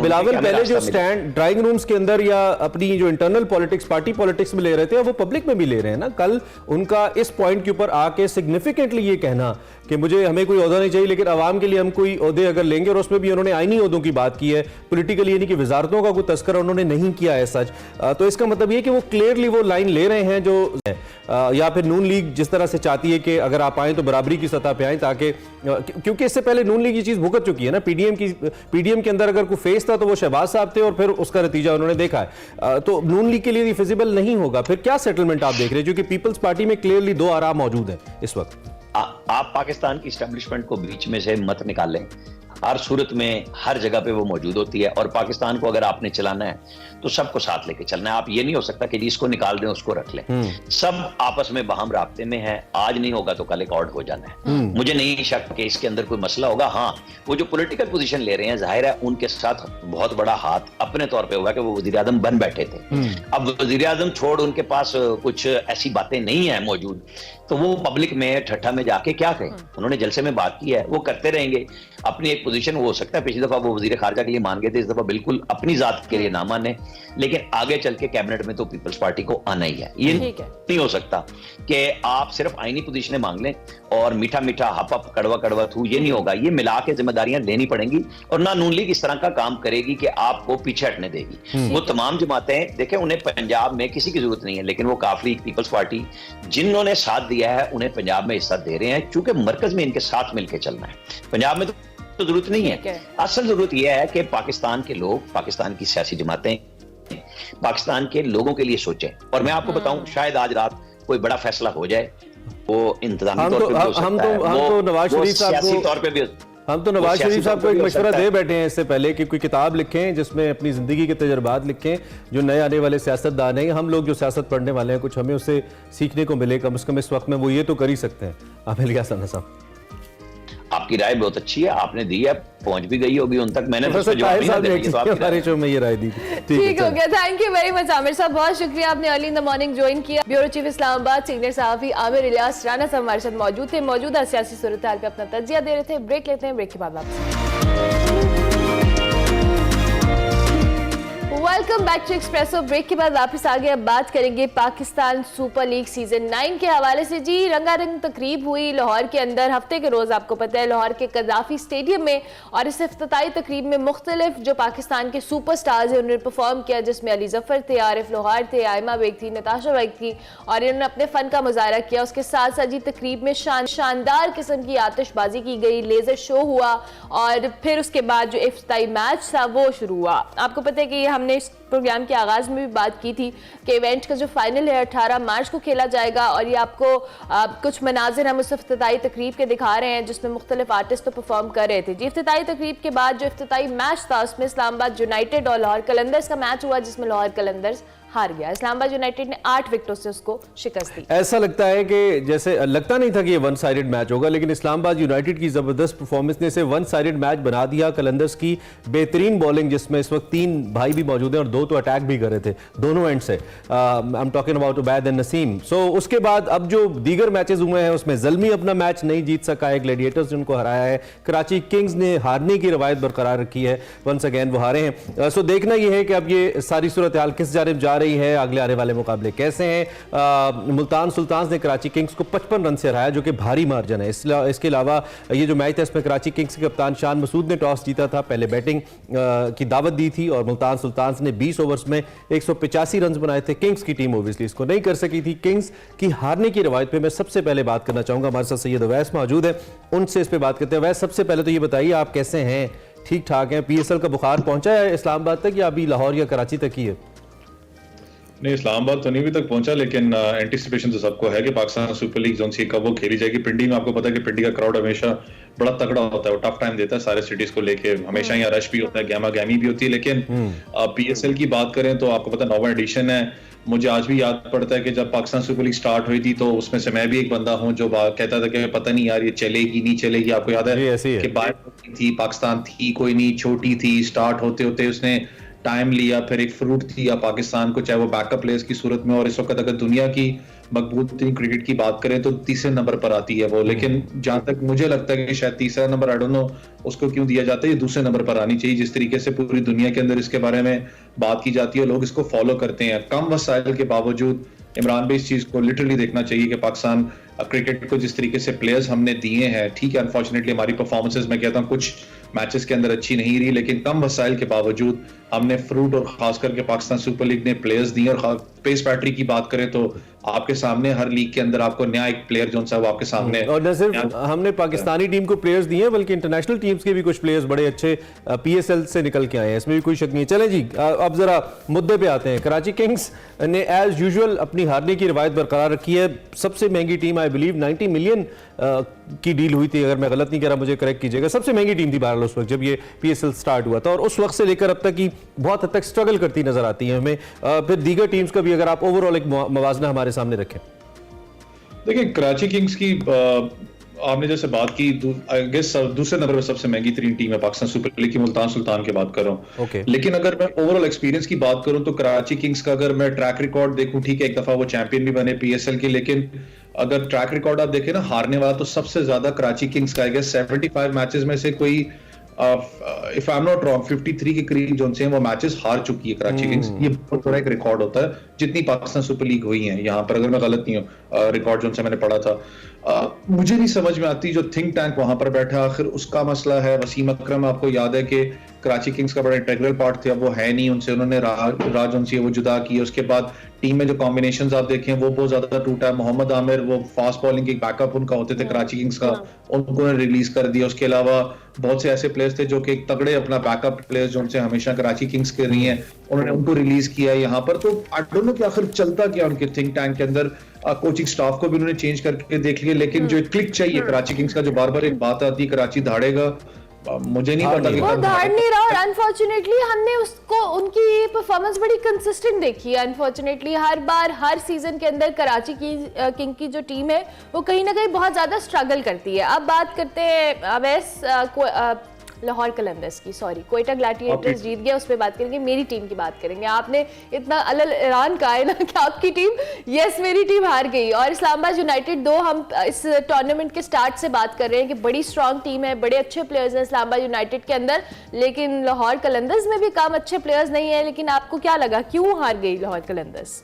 बिलावल पहले जो स्टैंड ड्राइंग रूम्स के अंदर या अपनी जो इंटरनल पॉलिटिक्स, पार्टी पॉलिटिक्स में ले रहे थे, वो पब्लिक में भी ले रहे हैं ना। कल उनका इस पॉइंट के ऊपर आके सिग्निफिकेंटली ये कहना कि हमें कोई ओहदा नहीं चाहिए, लेकिन आवाम के लिए हम कोई ओहदे अगर लेंगे, और उसमें भी उन्होंने आईनी ओहदों की बात की है, पॉलिटिकली यानी कि वजारतों का कोई तस्करा उन्होंने नहीं किया है सच। तो इसका मतलब ये कि वो क्लियरली वो लाइन ले रहे हैं जो या फिर नून लीग जिस तरह से चाहती है कि अगर आप आए तो बराबरी की सतह पे आए, ताकि क्योंकि इससे पहले नून लीग ये चीज भुगत चुकी है ना। पीडीएम के अंदर अगर कोई फेस था तो वो शहबाज साहब थे, और फिर उसका नतीजा उन्होंने देखा है। तो नून लीग के लिए फिजिबल नहीं होगा। फिर क्या सेटलमेंट आप देख रहे हैं, क्योंकि पीपल्स पार्टी में क्लियरली दो आरा मौजूद है इस वक्त। आप पाकिस्तान की एस्टेब्लिशमेंट को बीच में से मत निकालें। हर सूरत में हर जगह पे वो मौजूद होती है, और पाकिस्तान को अगर आपने चलाना है तो सबको साथ लेके चलना है। आप ये नहीं हो सकता कि जिसको निकाल दें उसको रख लें। सब आपस में बाहम राब्ते में है, आज नहीं होगा तो कल एक आउट हो जाना है। मुझे नहीं शक कि इसके अंदर कोई मसला होगा। हाँ, वो जो पॉलिटिकल पोजीशन ले रहे हैं, जाहिर है उनके साथ बहुत बड़ा हाथ अपने तौर पे हुआ कि वो वजीर आजम बन बैठे थे। अब वजीर आजम छोड़ उनके पास कुछ ऐसी बातें नहीं है मौजूद, तो वो पब्लिक में ठट्ठा में जाके क्या कहें। उन्होंने जलसे में बात की है, वो करते रहेंगे अपनी एक पोजीशन। वो हो सकता है पिछली दफा वो वजीर खारजा के लिए मान गए थे, इस दफा बिल्कुल अपनी जात के लिए ना माने, लेकिन आगे चल के कैबिनेट में तो पीपल्स पार्टी को आना ही है। ये नहीं हो सकता कि आप सिर्फ आईनी पोजीशनें मांग लें और मीठा मीठा हप हप कड़वा कड़वा थू, ये नहीं होगा। ये मिला के जिम्मेदारियां लेनी पड़ेंगी, और ना नून लीग इस तरह का काम करेगी कि आपको पीछे हटने देगी। वो तमाम जमातें देखें, उन्हें पंजाब में किसी की जरूरत नहीं है, लेकिन वो काफी पीपल्स पार्टी जिन्होंने साथ दिया है उन्हें पंजाब में हिस्सा दे रहे हैं, क्योंकि मरकज में इनके साथ मिलकर चलना है। पंजाब में तो जरूरत नहीं है। असल जरूरत यह है कि पाकिस्तान के लोग, पाकिस्तान की सियासी जमातें पाकिस्तान के लोगों के लिए सोचें। और मैं आपको बताऊं, शायद आज रात कोई बड़ा फैसला हो जाए, वो इंतजामी तौर पे भी हो सकता है, वो नवाज शरीफ सियासी तौर पे भी। हम तो नवाज शरीफ साहब को एक मशवरा दे बैठे हैं इससे पहले कि कोई किताब लिखें जिसमें अपनी जिंदगी के तजुर्बात लिखें, जो नए आने वाले सियासतदान हैं, हम लोग जो सियासत पढ़ने वाले हैं, कुछ हमें उससे सीखने को मिले। कम से कम इस वक्त में वो ये तो कर ही सकते हैं। आप इलियास अहमद साहब, आपकी राय बहुत अच्छी है, आपने दी है, पहुंच भी गई होगी उन तक। मैंने हमारे शो में ये राय दी। ठीक हो गया, thank you very much Aamir साहब, बहुत शुक्रिया, आपने early in the morning join किया। ब्यूरो चीफ इस्लामाबाद सीनियर सहाफी आमिर इलियास राना साहब हमारे साथ मौजूद थे, मौजूदा सियासी सूरत हाल पे अपना तजिया दे रहे थे। ब्रेक लेते हैं, ब्रेक के बाद वापस। Welcome back to Expresso. Break के बाद वापस आ गए। अब बात करेंगे पाकिस्तान सुपर लीग सीजन 9 के हवाले से। जी, रंगारंग तकरीब हुई लाहौर के अंदर हफ्ते के रोज, आपको पता है, लाहौर के कदाफी स्टेडियम में, और इस इफ्तिताई तकरीब में मुख्तलिफ जो पाकिस्तान के सुपर स्टार्स हैं उन्होंने परफॉर्म किया, जिसमें अली जफर थे, आरिफ लोहार थे, आयमा बेग थी, नताशा बेग थी, और इन्होंने अपने फन का मुजाहरा किया। उसके साथ साथ जी तकरीब में शानदार किस्म की आतिशबाजी की गई, लेजर शो हुआ, और फिर उसके बाद जो इफ्तिताई मैच था वो शुरू हुआ। आपको पता है कि ये हमने इस प्रोग्राम के आगाज में भी बात की थी कि इवेंट का जो फाइनल है 18 मार्च को खेला जाएगा, और ये आपको कुछ मनाजिर हम उस इफ्तिताई तकरीब के दिखा रहे हैं जिसमें मुख्तलिफ आर्टिस्ट तो परफॉर्म कर रहे थे। जी, इफ्तिताई तकरीब के बाद जो इफ्तिताई मैच था उसमें इस्लामाबाद यूनाइटेड और लाहौर कलंदर्स का मैच हुआ, जिसमें लाहौर कलंदर्स हार गया। इस्लामाबाद यूनाइटेड ने 8 विकेटों से उसको शिकस्त दी। ऐसा लगता है कि जैसे लगता नहीं था कि ये वन साइडेड मैच होगा, लेकिन इस्लामाबाद यूनाइटेड की जबरदस्त परफॉर्मेंस ने इसे वन साइडेड मैच बना दिया। कलंदर्स की बेहतरीन बॉलिंग, जिसमें इस वक्त 3 भाई भी मौजूद हैं और 2 तो अटैक भी कर रहे थे दोनों एंड से। I am talking about Ubaid and Naseem. So उसके बाद अब जो दीगर मैचेस हुए हैं उसमें ज़ल्मी अपना मैच नहीं जीत सका है, ग्लैडिएटर्स ने उनको हराया है, कराची किंग्स ने हारने की रवायत बरकरार रखी है, वंस अगेन वो हारे हैं। सो देखना यह है कि अब ये सारी सूरत हाल किस जानिब जा रही रही है, अगले आने वाले मुकाबले कैसे हैं। मुल्तान सुल्तान्स ने कराची किंग्स को 55 रन से हराया, जो कि भारी मार्जिन है। इसके अलावा ये जो मैच था, इसमें कराची किंग्स के कप्तान शान मसूद ने टॉस जीता था, पहले बैटिंग की दावत दी थी और मुल्तान सुल्तान्स ने 20 ओवर्स में 185 रन बनाए थे। किंग्स की टीम ओबियसली इसको नहीं कर सकी थी। किंग्स की हारने की रवायत पे मैं सबसे पहले बात करना चाहूंगा। हमारे साथ सैयद अवैस मौजूद है, उनसे इस पे बात करते हैं। अवैस, सबसे पहले तो ये बताइए, आप कैसे हैं? ठीक ठाक हैं? पीएसएल का बुखार पहुंचा है इस्लामाबाद तक या अभी लाहौर या कराची तक ही है? नहीं, इस्लामाबाद तो नहीं अभी तक पहुंचा, लेकिन एंटिसिपेशन तो सबको है कि पाकिस्तान सुपर लीग जोन सी कब वो खेली जाएगी। पिंडी में आपको पता है कि पिंडी का क्राउड हमेशा बड़ा तगड़ा होता है, वो टफ टाइम देता है सारे सिटीज को लेके। हमेशा यहाँ रश भी होता है, गैमा गैमी भी होती है। लेकिन पीएसएल की बात करें तो आपको पता 9वां एडिशन है। मुझे आज भी याद पड़ता है कि जब पाकिस्तान सुपर लीग स्टार्ट हुई थी तो उसमें से मैं भी एक बंदा हूं जो कहता था कि पता नहीं यार ये चलेगी नहीं चलेगी। आपको याद है कि बाहर थी, पाकिस्तान थी कोई नहीं, छोटी थी। स्टार्ट होते होते उसने टाइम लिया, फिर एक फ्रूट दिया पाकिस्तान को, चाहे वो बैकअप प्लेयर्स की सूरत में। और इस वक्त अगर दुनिया की मकबूल क्रिकेट की बात करें तो तीसरे नंबर पर आती है वो। लेकिन जहां तक मुझे लगता है कि शायद तीसरा नंबर, आई डोंट नो उसको क्यों दिया जाता है, ये दूसरे नंबर पर आनी चाहिए। जिस तरीके से पूरी दुनिया के अंदर इसके बारे में बात की जाती है, लोग इसको फॉलो करते हैं। कम वसाइल के बावजूद इमरान भाई इस चीज को लिटरली देखना चाहिए कि पाकिस्तान क्रिकेट को जिस तरीके से प्लेयर्स हमने दिए हैं, ठीक है अनफॉर्चुनेटली हमारी परफॉर्मेंसेस मैं कहता हूँ कुछ मैचेस के अंदर अच्छी नहीं रही, लेकिन कम वसाइल के बावजूद हमने फ्रूट और खास करके पाकिस्तान सुपर लीग ने प्लेयर्स दिए। और पेस बैटरी की बात करें तो आपके सामने हर लीग के अंदर आपको नया एक प्लेयर जो है वो आपके सामने। और न सिर्फ हमने पाकिस्तानी टीम को प्लेयर्स दिए बल्कि इंटरनेशनल टीम्स के भी कुछ प्लेयर्स बड़े अच्छे पीएसएल से निकल के आए हैं, इसमें भी कोई शक नहीं है। चलें जी, अब जरा मुद्दे पे आते हैं। कराची किंग्स ने एज यूजुअल अपनी हारने की रवायत बरकरार रखी है। सबसे महंगी टीम आई बिलीव 90 मिलियन की डील हुई थी, अगर मैं गलत नहीं कह रहा मुझे करेक्ट कीजिएगा। सबसे महंगी टीम थी बहरहाल उस वक्त जब ये पीएसएल स्टार्ट हुआ था, और उस वक्त से लेकर अब तक की बहुत हद तक स्ट्रगल करती नजर आती है हमें। फिर दीगर टीम्स का भी अगर आप ओवरऑल एक मवाजना हमारे सामने रखें। देखिए कराची किंग्स की आपने जैसे बात की, आई गेस दूसरे नंबर पर सबसे महंगी तरीन टीम है पाकिस्तान सुपर लीग की, मुल्तान सुल्तान की बात कर रहा हूँ। Okay. लेकिन अगर मैं ओवरऑल एक्सपीरियंस की बात करूं तो कराची किंग्स का अगर मैं ट्रैक रिकॉर्ड देखूं, ठीक है एक दफा वो चैंपियन भी बने पीएसएल की, लेकिन अगर ट्रैक रिकॉर्ड आप देखें ना हारने वाला, तो सबसे ज्यादा कराची किंग्स का, आई गेस 75 मैचेस में से कोई if I am not wrong 53 के करीब जो हैं वो मैचेस हार चुकी है कराची किंग्स। ये बहुत बड़ा एक रिकॉर्ड होता है जितनी पाकिस्तान सुपर लीग हुई है यहाँ पर, अगर मैं गलत नहीं हूँ रिकॉर्ड जो मैंने पढ़ा था। मुझे नहीं समझ में आती जो थिंक टैंक वहां पर बैठा, आखिर उसका मसला है। वसीम अकरम आपको याद है कि कराची किंग्स का बड़ा इंटेग्रल पार्ट थे, अब वो है नहीं, उनसे उन्होंने राज उनसे वो जुदा किए। उसके बाद टीम में जो कॉम्बिनेशंस आप देखें वो बहुत ज्यादा टूटा है। मोहम्मद आमिर वो फास्ट बॉलिंग के बैकअप उनका होते थे कराची किंग्स का, उनको रिलीज कर दिया। उसके अलावा बहुत से ऐसे प्लेयर्स थे जो कि एक तगड़े अपना बैकअप प्लेयर्स जो उनसे हमेशा कराची किंग्स के रही हैं, उन्होंने उनको रिलीज किया यहाँ पर। तो आई डोंट नो कि आखिर चलता क्या उनके थिंक टैंक के अंदर। कोचिंग स्टाफ को भी उन्होंने चेंज करके देख लिया, लेकिन जो क्लिक चाहिए कराची किंग्स का, जो बार बार एक बात आती है कराची धाड़ेगा, मुझे नहीं पता कि वो धाड़ नहीं रहा। और अनफॉर्चुनेटली हमने उसको उनकी परफॉर्मेंस बड़ी कंसिस्टेंट देखी है। अनफॉर्चुनेटली हर बार हर सीजन के अंदर कराची की किंग की जो टीम है वो कहीं ना कहीं बहुत ज्यादा स्ट्रगल करती है। अब बात करते हैं अवैस लाहौर कलंदर्स की, सॉरी कोयटा ग्लैडिएटर्स जीत गया, उस पर बात करेंगे। मेरी टीम की बात करेंगे। आपने इतना अलल ईरान कहा है ना कि आपकी टीम, यस मेरी टीम हार गई। और इस्लामाबाद यूनाइटेड, दो हम इस टूर्नामेंट के स्टार्ट से बात कर रहे हैं कि बड़ी स्ट्रांग टीम है, बड़े अच्छे प्लेयर्स हैं इस्लामाबाद यूनाइटेड के अंदर, लेकिन लाहौर कलंदर्स में भी काम अच्छे प्लेयर्स नहीं है। लेकिन आपको क्या लगा क्यों हार गई लाहौर कलंदर्स?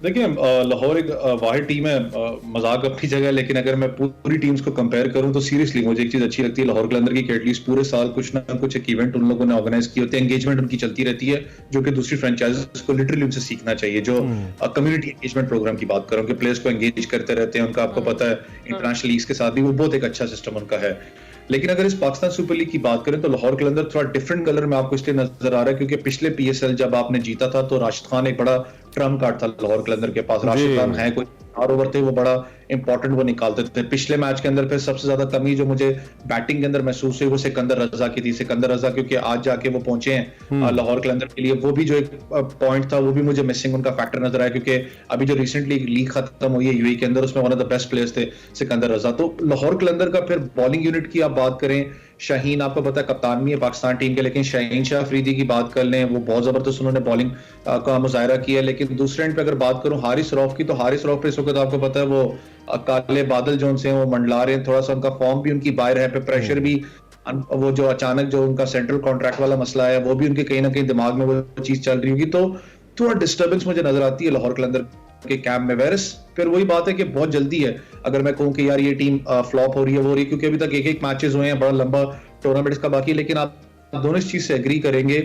देखिए लाहौर एक वाहिद टीम है, मजाक अपनी जगह, लेकिन अगर मैं पूरी टीम्स को कंपेयर करूं तो सीरियसली मुझे एक चीज अच्छी लगती है लाहौर कलंदर की, कि एटलीस्ट पूरे साल कुछ ना कुछ एक इवेंट उन लोगों ने ऑर्गेनाइज किए होते हैं, एंगेजमेंट उनकी चलती रहती है, जो कि दूसरी फ्रेंचाइजीज को लिटरली उनसे सीखना चाहिए। जो कम्युनिटी एंगेजमेंट प्रोग्राम की बात करूं कि प्लेयर्स को एंगेज करते रहते हैं, उनका आपको पता है इंटरनेशनल लीग्स के साथ भी वो बहुत एक अच्छा सिस्टम उनका है। लेकिन अगर इस पाकिस्तान सुपर लीग की बात करें तो लाहौर कलंदर थोड़ा डिफरेंट कलर में आपको इसलिए नजर आ रहा है क्योंकि पिछले पीएसएल जब आपने जीता था तो राशिद खान एक बड़ा ट्रम्प कार्ड था लाहौर कलंदर के पास। राशिद खान है कोई 4 ओवर थे वो बड़ा इंपॉर्टेंट वो निकालते थे। पिछले मैच के अंदर फिर सबसे ज्यादा कमी जो मुझे बैटिंग के अंदर महसूस हुई वो सिकंदर रजा की थी। सिकंदर रजा क्योंकि आज जाके वो पहुंचे हैं लाहौर कलंदर के लिए, वो भी जो एक पॉइंट था वो भी मुझे मिसिंग उनका फैक्टर नजर आया, क्योंकि अभी जो रिसेंटली लीग खत्म हुई है यूएई के अंदर उसमें one of the best players थे सिकंदर रजा। तो लाहौर कलंदर का फिर बॉलिंग यूनिट की आप बात करें, शाहीन आपको पता है कप्तान भी है पाकिस्तान टीम के, लेकिन शाहीन शाह अफरीदी की बात कर लें वो बहुत जबरदस्त उन्होंने बॉलिंग का मुजाहरा किया। लेकिन दूसरे एंड पे अगर बात करूं हारिस रऊफ की, तो हारिस रऊफ पे इस वक्त आपको पता है वो काले बादल जो उनसे वो मंडला रहे हैं, थोड़ा सा उनका फॉर्म भी उनकी बाहर है, पे प्रेशर भी, वो जो अचानक जो उनका सेंट्रल कॉन्ट्रैक्ट वाला मसला है वो भी उनके कहीं ना कहीं दिमाग में वो चीज चल रही होगी। तो थोड़ा डिस्टर्बेंस मुझे नजर आती है लाहौर कलंदर के कैंप में। वेरस फिर वही बात है कि बहुत जल्दी है अगर मैं कहूँ कि यार ये टीम फ्लॉप हो रही है, वो हो रही है, क्योंकि अभी तक एक मैचेस हुए हैं, बड़ा लंबा टूर्नामेंट इसका बाकी है। लेकिन आप दोनों इस चीज से एग्री करेंगे,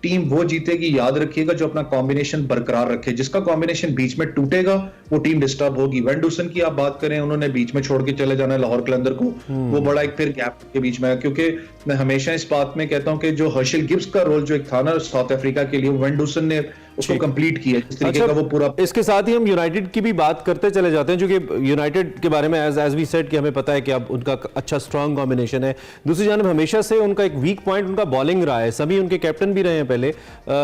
टीम वो जीतेगी, याद रखिएगा, जो अपना कॉम्बिनेशन बरकरार रखे। जिसका कॉम्बिनेशन बीच में टूटेगा वो टीम डिस्टर्ब होगी। वेंडुसन की आप बात करें, उन्होंने बीच में छोड़ के चले जाना है लाहौर कलंदर को, वो बड़ा एक फिर गैप के बीच में है। क्योंकि मैं हमेशा इस बात में कहता हूं कि जो हर्शल गिब्स का रोल जो एक था ना साउथ अफ्रीका के लिए, वेंडुसन ने उसको कंप्लीट किया जिस तरीके का वो पूरा। इसके साथ ही हम यूनाइटेड की भी बात करते चले जाते हैं, जो कि यूनाइटेड के बारे में एज वी सेड कि हमें पता है कि अब उनका अच्छा स्ट्रांग कॉम्बिनेशन है। दूसरी जानब हमेशा से उनका एक वीक पॉइंट उनका बॉलिंग रहा है। सभी उनके कैप्टन भी रहे हैं पहले,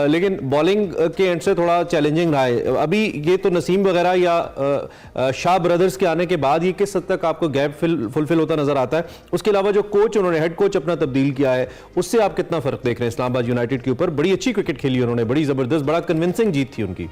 लेकिन बॉलिंग के एंड से थोड़ा चैलेंजिंग रहा है। अभी ये तो नसीम वगैरह या शाह ब्रदर्स के आने के बाद ये किस हद तक आपको गैप फुलफिल होता नजर आता है? उसके अलावा जो कोच उन्होंने हेड कोच अपना तब्दील किया है, उससे आप कितना फर्क देख रहे हैं इस्लामाबाद यूनाइटेड के ऊपर? बड़ी अच्छी क्रिकेट खेली उन्होंने, बड़ी जबरदस्त, बड़ा कन्विंसिंग जीत थी उनकी।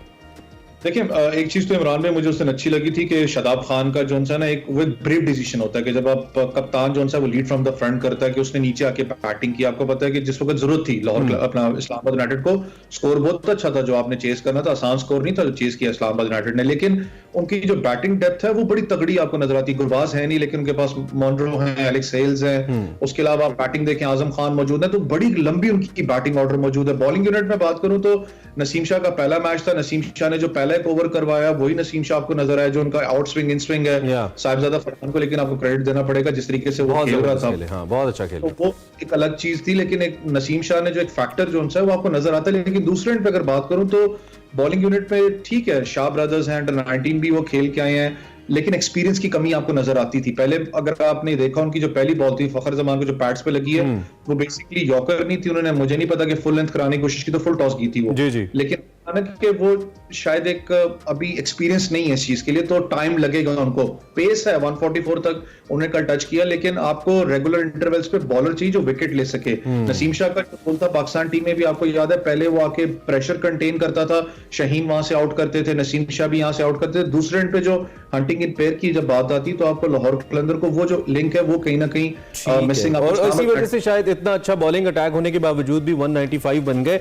देखिए एक चीज तो इमरान में मुझे उससे अच्छी लगी थी कि शादाब खान का जो है ना एक वो ब्रेव डिसीजन होता है कि जब आप कप्तान जो है वो लीड फ्रॉम द फ्रंट करता है कि उसने नीचे आके बैटिंग की। आपको पता है कि जिस वक्त जरूरत थी लाहौर अपना इस्लामाबाद यूनाइटेड को, स्कोर बहुत अच्छा था जो आपने चेस करना था, आसान स्कोर नहीं था जो चेस किया इस्लामाबाद यूनाइटेड ने। लेकिन उनकी जो बैटिंग डेप्थ है वो बड़ी तगड़ी आपको नजर आती है। गुरबाज है नहीं लेकिन उनके पास मॉन्ड्रो है, एलेक्स हेल्स है, उसके अलावा आप बैटिंग देखें आजम खान मौजूद है, तो बड़ी लंबी उनकी बैटिंग ऑर्डर मौजूद है। बॉलिंग यूनिट में बात करूं तो नसीम शाह का पहला मैच था, नसीम शाह ने जो पहला एक ओवर करवाया वही नसीम शाह आपको नजर आया जो उनका आउट स्विंग इन स्विंग है साहिबजादा फरहान को, लेकिन आपको क्रेडिट देना पड़ेगा जिस तरीके से वो खेल रहा था, बहुत अच्छा खेला। तो वो एक अलग चीज थी। लेकिन एक नसीम शाह ने जो एक फैक्टर जो है वो आपको नजर आता है। लेकिन दूसरे एंड पे अगर बात करूं तो बॉलिंग यूनिट में ठीक है, शाह ब्रदर्स हैं, अंडर 19 भी वो खेल के आए हैं, लेकिन एक्सपीरियंस की कमी आपको नजर आती थी। पहले अगर आपने देखा उनकी जो पहली बॉल थी फखर जमान को जो पैड्स पे लगी है वो बेसिकली यॉर्कर नहीं थी, उन्होंने मुझे नहीं पता कि फुल लेंथ कराने की कोशिश की तो फुल टॉस की थी वो, लेकिन कि वो शायद एक अभी एक्सपीरियंस नहीं है इस चीज के लिए, तो टाइम लगेगा उनको। पेस है 144 तक उन्हें कल टच किया, लेकिन आपको रेगुलर इंटरवल्स पे बॉलर चाहिए जो विकेट ले सके। नसीम शाह का रोल था पाकिस्तान टीम में भी आपको याद है, पहले वो आके प्रेशर कंटेन करता था, शहीन वहां से आउट करते थे, नसीम शाह भी यहां से आउट करते थे। दूसरे एंड पे जो हंटिंग इन पेयर की जब बात आती तो आपको लाहौर कलंदर को वो जो लिंक है वो कहीं ना कहीं मिसिंग, और इसी वजह से शायद इतना अच्छा बॉलिंग अटैक होने के बावजूद भी 195 बन गए।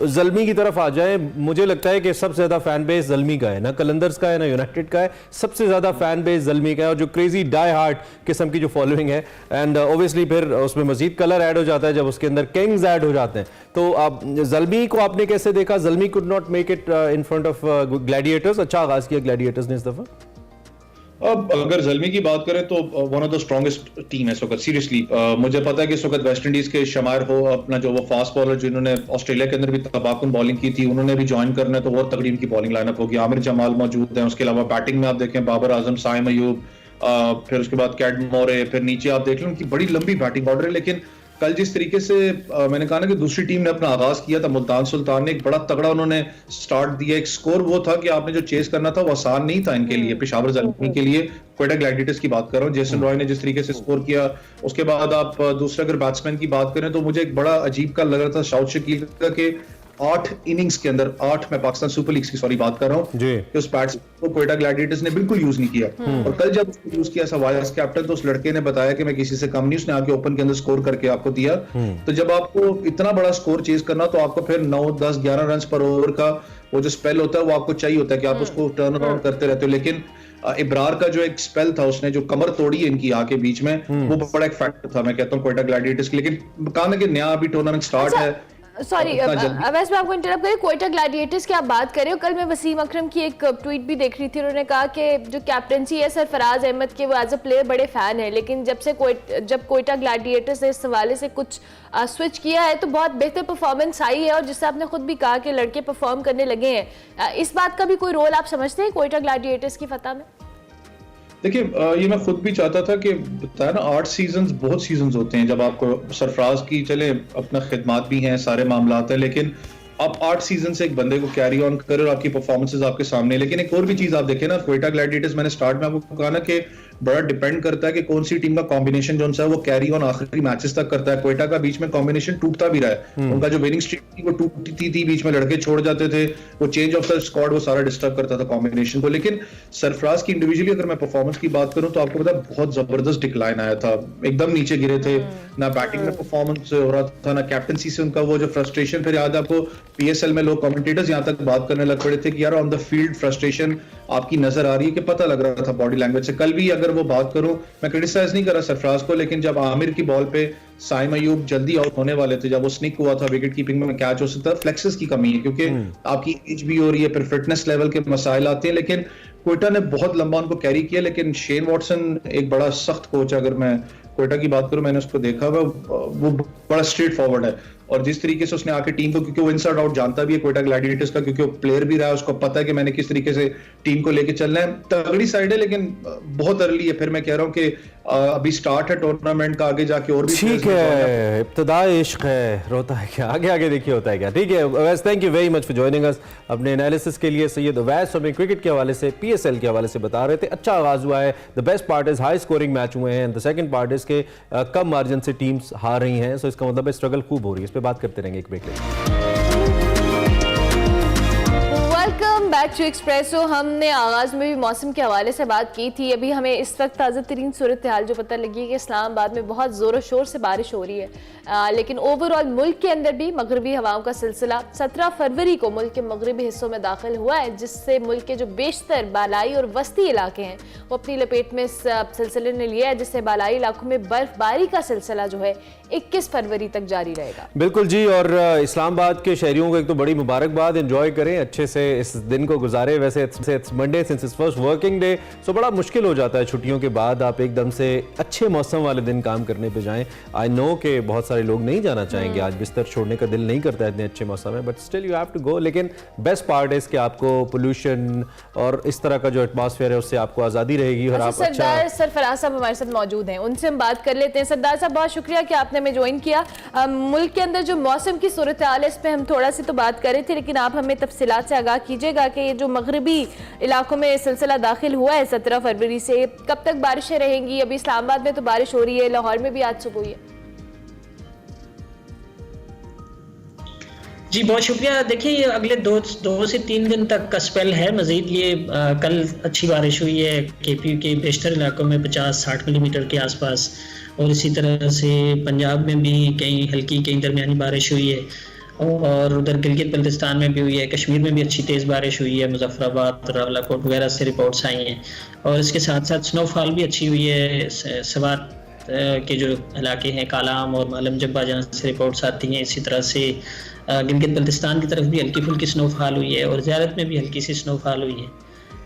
ज़ल्मी की तरफ आ जाए, मुझे लगता है कि सबसे ज्यादा फैन बेस ज़ल्मी का है, ना कलंदर्स का है ना यूनाइटेड का है, सबसे ज्यादा फैन बेस ज़ल्मी का है, और जो क्रेजी डाई हार्ट किस्म की जो फॉलोइंग है, एंड ऑब्वियसली फिर उसमें मजीद कलर ऐड हो जाता है जब उसके अंदर किंग्स ऐड हो जाते हैं। तो आप ज़ल्मी को आपने कैसे देखा? Zalmi could not make it in front of Gladiators, अच्छा आगाज किया ग्लैडिएटर्स ने इस दफा। अब अगर ज़ल्मी की बात करें तो one of the strongest team है इस वक्त सीरियसली। मुझे पता है कि इस वक्त वेस्ट इंडीज के शमायर हो अपना जो वो फास्ट बॉलर जिन्होंने ऑस्ट्रेलिया के अंदर भी तबाकुन बॉलिंग की थी, उन्होंने भी ज्वाइन करना है, तो बहुत तगड़ी उनकी बॉलिंग लाइनअप होगी। आमिर जमाल मौजूद है, उसके अलावा बैटिंग में आप देखें बाबर आजम, साइम अयूब, फिर उसके बाद कैड मोरे, फिर नीचे आप देख लें उनकी बड़ी लंबी बैटिंग ऑर्डर है। लेकिन कल जिस तरीके से मैंने कहा ना कि दूसरी टीम ने अपना आगाज किया था, मुल्तान सुल्तान ने एक बड़ा तगड़ा उन्होंने स्टार्ट दिया। एक स्कोर वो था कि आपने जो चेस करना था वो आसान नहीं था इनके लिए, पेशावर ज़ल्मी के लिए। क्वेटा ग्लैडिएटर्स की बात कर रहा हूँ, जेसन रॉय ने जिस तरीके से स्कोर किया। उसके बाद आप दूसरे अगर बैट्समैन की बात करें तो मुझे एक बड़ा अजीब का लग रहा था शाउद शकील का कि 8 इनिंग्स के अंदर 8 मैं पाकिस्तान सुपर लीग्स की सॉरी बात कर रहा हूँ कि उस बैट्समैन को क्वेटा ग्लैडिएटर्स ने बिल्कुल यूज नहीं किया। और कल जब उसको यूज किया वाइस कैप्टन तो उस लड़के ने बताया कि मैं किसी से कम नहीं, उसने आके ओपन के अंदर स्कोर करके आपको दिया। तो जब आपको इतना बड़ा स्कोर चेज करना तो आपको फिर 9, 10, 11 रन पर ओवर का वो जो स्पेल होता है वो आपको चाहिए होता है कि आप उसको टर्न अराउंड करते रहते हो। लेकिन इब्रार का जो एक स्पेल था उसने जो कमर तोड़ी है इनकी आके बीच में, वो बड़ा एक फैक्टर था मैं कहता हूँ क्वेटा ग्लैडिएटर्स के। लेकिन कहा ना कि नया अभी टूर्नामेंट स्टार्ट है, सॉरी अवैस मैं आपको इंटरप्ट करूं, क्वेटा ग्लैडिएटर्स की आप बात कर रहे हो, कल मैं वसीम अकरम की एक ट्वीट भी देख रही थी, उन्होंने कहा कि जो कैप्टनसी है सरफराज अहमद के वो एज अ प्लेयर बड़े फैन है, लेकिन जब क्वेटा ग्लैडिएटर्स ने इस हवाले से कुछ स्विच किया है तो बहुत बेहतर परफॉर्मेंस आई है, और जिससे आपने खुद भी कहा कि लड़के परफॉर्म करने लगे हैं। इस बात का भी कोई रोल आप समझते हैं क्वेटा ग्लैडिएटर्स की फतह में? देखिए ये मैं खुद भी चाहता था कि बताया ना 8 सीजन्स बहुत सीजन्स होते हैं जब आपको सरफराज की चले अपना खिदमात भी हैं सारे मामलात हैं, लेकिन आप 8 सीजन से एक बंदे को कैरी ऑन करें और आपकी परफॉर्मेंसेस आपके सामने। लेकिन एक और भी चीज आप देखें ना, क्वेटा ग्लैडिएटर्स मैंने स्टार्ट में आपको कहा ना कि बड़ा डिपेंड करता है कि कौन सी टीम का कॉम्बिनेशन जो है वो कैरी ऑन आखिरी मैचेस तक करता है। क्वेटा का बीच में कॉम्बिनेशन टूटता भी रहा है, उनका जो विनिंग स्ट्रीक थी वो टूटती थी, बीच में लड़के छोड़ जाते थे, वो चेंज ऑफ द स्क्वाड वो सारा डिस्टर्ब करता था कॉम्बिनेशन को। लेकिन सरफराज की इंडिविजुअली अगर मैं परफॉर्मेंस की बात करूं तो आपको पता है बहुत जबरदस्त डिक्लाइन आया था, एकदम नीचे गिरे थे, ना बैटिंग में परफॉर्मेंस हो रहा था, ना कैप्टनसी से उनका वो जो फ्रस्ट्रेशन, फिर याद है आपको पीएसएल में लोग कमेंटेटर्स यहां तक बात करने लग पड़े थे कि यार ऑन द फील्ड फ्रस्ट्रेशन आपकी नजर आ रही है, कि पता लग रहा था बॉडी लैंग्वेज से। कल भी अगर वो बात करूं, मैं क्रिटिसाइज नहीं कर रहा सरफराज को, लेकिन जब आमिर की बॉल पे साइम अयूब जल्दी आउट होने वाले थे, जब वो स्निक हुआ था विकेट कीपिंग में कैच हो सकता है, फ्लेक्सेस की कमी है क्योंकि आपकी एज भी हो रही है, फिर फिटनेस लेवल के मसाइल आते हैं। लेकिन क्वेटा ने बहुत लंबा उनको कैरी किया, लेकिन शेन वॉटसन एक बड़ा सख्त कोच है। अगर मैं क्वेटा की बात करूं, मैंने उसको देखा हुआ, वो बड़ा स्ट्रेट फॉरवर्ड है, और जिस तरीके से उसने आके टीम को, क्योंकि वो इनसाइड आउट जानता भी है क्वेटा ग्लैडिएटर्स का, क्योंकि वो प्लेयर भी रहा है, उसको पता है कि मैंने किस तरीके से टीम को लेके चलना है। तगड़ी साइड है लेकिन बहुत अर्ली है। फिर मैं कह रहा हूँ कि अभी स्टार्ट है टूर्नामेंट का, आगे जाके और भी ठीक है, इब्तिदा इश्क है, रोता है क्या, आगे आगे देखिए होता है क्या। ठीक है Awais, thank you very much for joining us अपने एनालिसिस के लिए। सैयद अवैस हमें क्रिकेट के हवाले से, पीएसएल के हवाले से बता रहे थे। अच्छा आगाज हुआ है, the best part is high scoring match हुए हैं, द सेकंड पार्ट इज के कम मार्जिन से टीम्स हार रही हैं, सो इसका मतलब है स्ट्रगल खूब हो रही है। इस पर बात करते रहेंगे, एक ब्रेक लेंगे। Welcome back to Expresso. हमने आगाज में भी मौसम के हवाले से बात की थी। अभी हमें इस वक्त ताज़ा तरीन सूरत हाल जो पता लगी है कि इस्लामाबाद में बहुत ज़ोर शोर से बारिश हो रही है, लेकिन ओवरऑल मुल्क के अंदर भी मगरबी हवाओं का सिलसिला 17 फरवरी को मुल्क के मगरबी हिस्सों में दाखिल हुआ है, जिससे मुल्क के जो बेशतर बालाई और वस्ती इलाके हैं वो अपनी लपेट में इस सिलसिले ने लिया है, जिससे बालाई इलाकों में बर्फबारी का सिलसिला जो है 21 फरवरी तक जारी रहेगा। बिल्कुल जी, और इस्लामाबाद के शहरियों को एक तो बड़ी मुबारकबाद, एंजॉय करें अच्छे से इस दिन को गुजारे। वैसे it's Monday since it's first working day, so बड़ा मुश्किल हो जाता है छुट्टियों के बाद आप एकदम से अच्छे मौसम वाले दिन काम करने पे जाएं। आई नो कि बहुत सारे लोग नहीं जाना चाहेंगे, आज बिस्तर छोड़ने का दिल नहीं करता है इतने अच्छे मौसम में, but still you have to go. लेकिन बेस्ट पार्ट है इसके आपको पोल्यूशन और इस तरह का जो एटमॉस्फेयर है उससे आपको आज़ादी रहेगी। और आप सरदार सरफराज साहब हमारे साथ मौजूद हैं, उनसे हम बात कर लेते हैं। सरदार साहब बहुत शुक्रिया कि आपने हमें ज्वाइन किया। मुल्क के अंदर जो मौसम की सूरत हाल है इस पर हम थोड़ा सी तो बात कर रहे थे, लेकिन आप हमें तफसीलात से आगाह कीजिएगा कि ये जो मगरबी इलाकों में सिलसिला दाखिल हुआ है 17 फरवरी से, कब तक बारिशें रहेंगी? अभी इस्लामाबाद में तो बारिश हो रही है, लाहौर में भी आज सुबह हुई है। जी बहुत शुक्रिया। देखिए ये अगले दो से तीन दिन तक का स्पेल है मजीद। ये कल अच्छी बारिश हुई है केपी के बेशतर इलाकों में 50-60 मिलीमीटर के आसपास, और इसी तरह से पंजाब में भी कहीं हल्की कहीं दरमियानी बारिश हुई है, और उधर गिलगित बल्तिस्तान में भी हुई है, कश्मीर में भी अच्छी तेज़ बारिश हुई है, मुजफ्फराबाद रावलाकोट वगैरह से रिपोर्ट्स आई हैं। और इसके साथ साथ स्नोफॉल भी अच्छी हुई है सवात के जो इलाके हैं कालाम और मालम जब्बा जहाँ से रिपोर्ट्स आती हैं। इसी तरह से गिलगित बल्तिस्तान की तरफ भी हल्की फुल्की स्नोफॉल हुई है, और ज़ियारत में भी हल्की सी स्नोफॉल हुई है,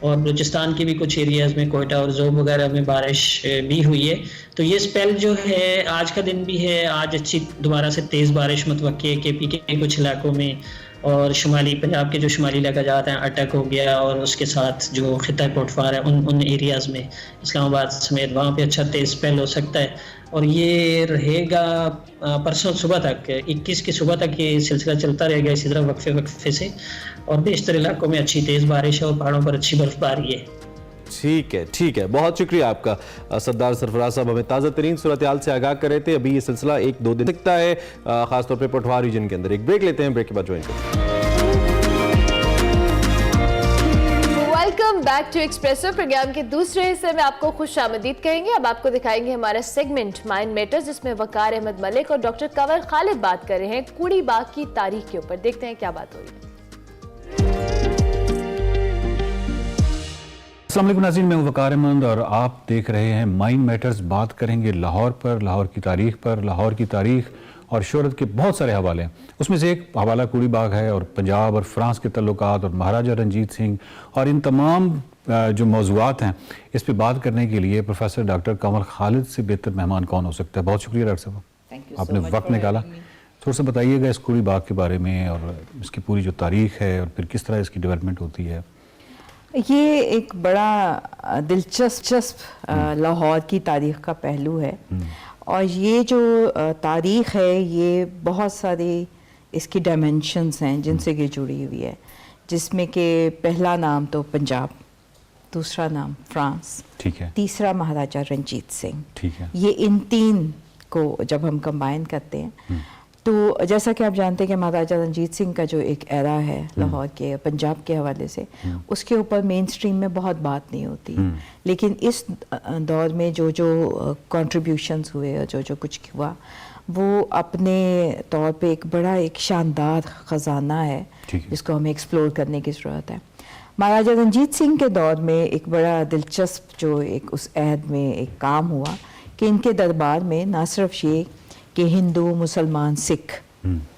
और बलूचिस्तान के भी कुछ एरियाज़ में कोयटा और ज़ोब वगैरह में बारिश भी हुई है। तो ये स्पेल जो है आज का दिन भी है, आज अच्छी दोबारा से तेज़ बारिश मुतवक्की है केपी के कुछ इलाकों में, और शुमाली पंजाब के जो शुमाली इलाका जाते हैं अटक हो गया, और उसके साथ जो खिता कोटफार है उन एरियाज़ में इस्लामाबाद समेत वहाँ पे अच्छा तेज़ स्पेल हो सकता है। और ये रहेगा परसों सुबह तक, 21 की सुबह तक ये सिलसिला चलता रहेगा इसी तरह वक्फे से, और बेशतर इलाकों में अच्छी तेज़ बारिश है और पहाड़ों पर अच्छी बर्फबारी है। ठीक है, बहुत शुक्रिया आपका सरदार सरफराज साहब, हमें ताज़ा तरीन सूरत हाल से आगाह कर रहे थे। अभी ये सिलसिला 1-2 दिन दिखता है, खासतौर पर पटवार रीजन के अंदर। एक ब्रेक लेते हैं, ब्रेक के बाद ज्वाइन करते हैं। Welcome back to Expresso. Program के दूसरे हिस्से में आपको खुश आमदीद कहेंगे। अब आपको दिखाएंगे हमारा सेगमेंट माइंड मैटर्स, जिसमें वकार अहमद मलिक और डॉक्टर कंवर खालिद बात कर रहे हैं कूड़ी बाग की तारीख के ऊपर। देखते हैं क्या बात हो रही है। अस्सलाम वालेकुम नाज़रीन, मैं हूं वकार अहमद और आप देख रहे हैं माइंड मैटर्स। बात करेंगे लाहौर पर, लाहौर की तारीख पर, लाहौर की तारीख और शोहरत के बहुत सारे हवाले हैं। उसमें से एक हवाला कूड़ी बाग है, और पंजाब और फ्रांस के तल्लुकात और महाराजा रंजीत सिंह, और इन तमाम जो मौज़ूआत हैं इस पर बात करने के लिए प्रोफेसर डॉक्टर कंवर खालिद से बेहतर मेहमान कौन हो सकता है। बहुत शुक्रिया डॉक्टर साहब, आपने वक्त निकाला। थोड़ा सा बताइएगा इस कूड़ी बाग के बारे में, और इसकी पूरी जो तारीख है और फिर किस तरह इसकी डेवलपमेंट होती है। ये एक बड़ा दिलचस्प लाहौर की तारीख़ का पहलू है, और ये जो तारीख़ है ये बहुत सारी इसकी डायमेंशंस हैं जिनसे ये जुड़ी हुई है, जिसमें कि पहला नाम तो पंजाब। दूसरा नाम फ्रांस, ठीक है, तीसरा महाराजा रंजीत सिंह। ठीक है। ये इन तीन को जब हम कंबाइन करते हैं तो जैसा कि आप जानते हैं कि महाराजा रंजीत सिंह का जो एक एरा है लाहौर के पंजाब के हवाले से, उसके ऊपर मेन स्ट्रीम में बहुत बात नहीं होती, लेकिन इस दौर में जो जो कंट्रीब्यूशंस हुए और जो जो कुछ हुआ वो अपने तौर पे एक बड़ा एक शानदार ख़जाना है जिसको हमें एक्सप्लोर करने की ज़रूरत है। महाराजा रंजीत सिंह के दौर में एक बड़ा दिलचस्प जो एक उस अहद में एक काम हुआ कि इनके दरबार में ना सिर्फ ये कि हिंदू, मुसलमान, सिख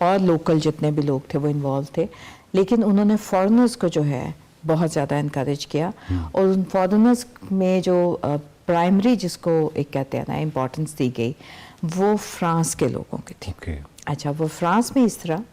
और लोकल जितने भी लोग थे वो इन्वॉल्व थे, लेकिन उन्होंने फॉरेनर्स को जो है बहुत ज़्यादा इनकरेज किया और उन फॉरेनर्स में जो प्राइमरी जिसको एक कहते हैं ना इम्पोर्टेंस दी गई वो फ्रांस के लोगों की थी। अच्छा, वो फ्रांस में इस तरह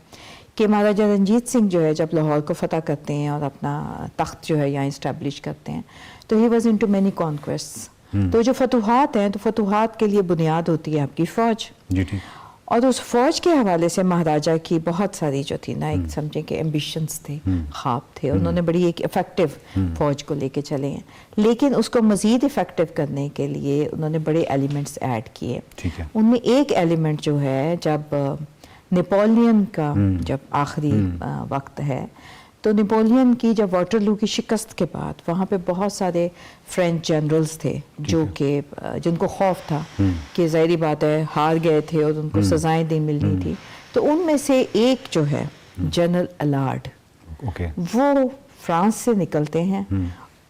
कि महाराजा रंजीत सिंह जो है जब लाहौर को फतह करते हैं और अपना तख्त जो है यहाँ इस्टेब्लिश करते हैं तो ही वॉज इनटू मैनी कॉन्क्वेस्ट्स। तो जो फतूहात हैं तो फतूहात के लिए बुनियाद होती है आपकी फ़ौज जी, ठीक। और उस फौज के हवाले से महाराजा की बहुत सारी जो थी ना एक समझे कि एम्बिशंस थे, ख्वाब थे, उन्होंने बड़ी एक इफ़ेक्टिव फौज को लेके चले हैं, लेकिन उसको मज़ीद इफ़ेक्टिव करने के लिए उन्होंने बड़े एलिमेंट्स ऐड किए। उनमें एक एलिमेंट जो है जब नेपोलियन का जब आखिरी वक्त है तो नेपोलियन की जब वाटरलू की शिकस्त के बाद वहाँ पे बहुत सारे फ्रेंच जनरल्स थे जो कि जिनको खौफ था कि ज़ाहिरी बात है हार गए थे और उनको सजाएं दी मिलनी थी, तो उनमें से एक जो है जनरल अलार्ड, वो फ्रांस से निकलते हैं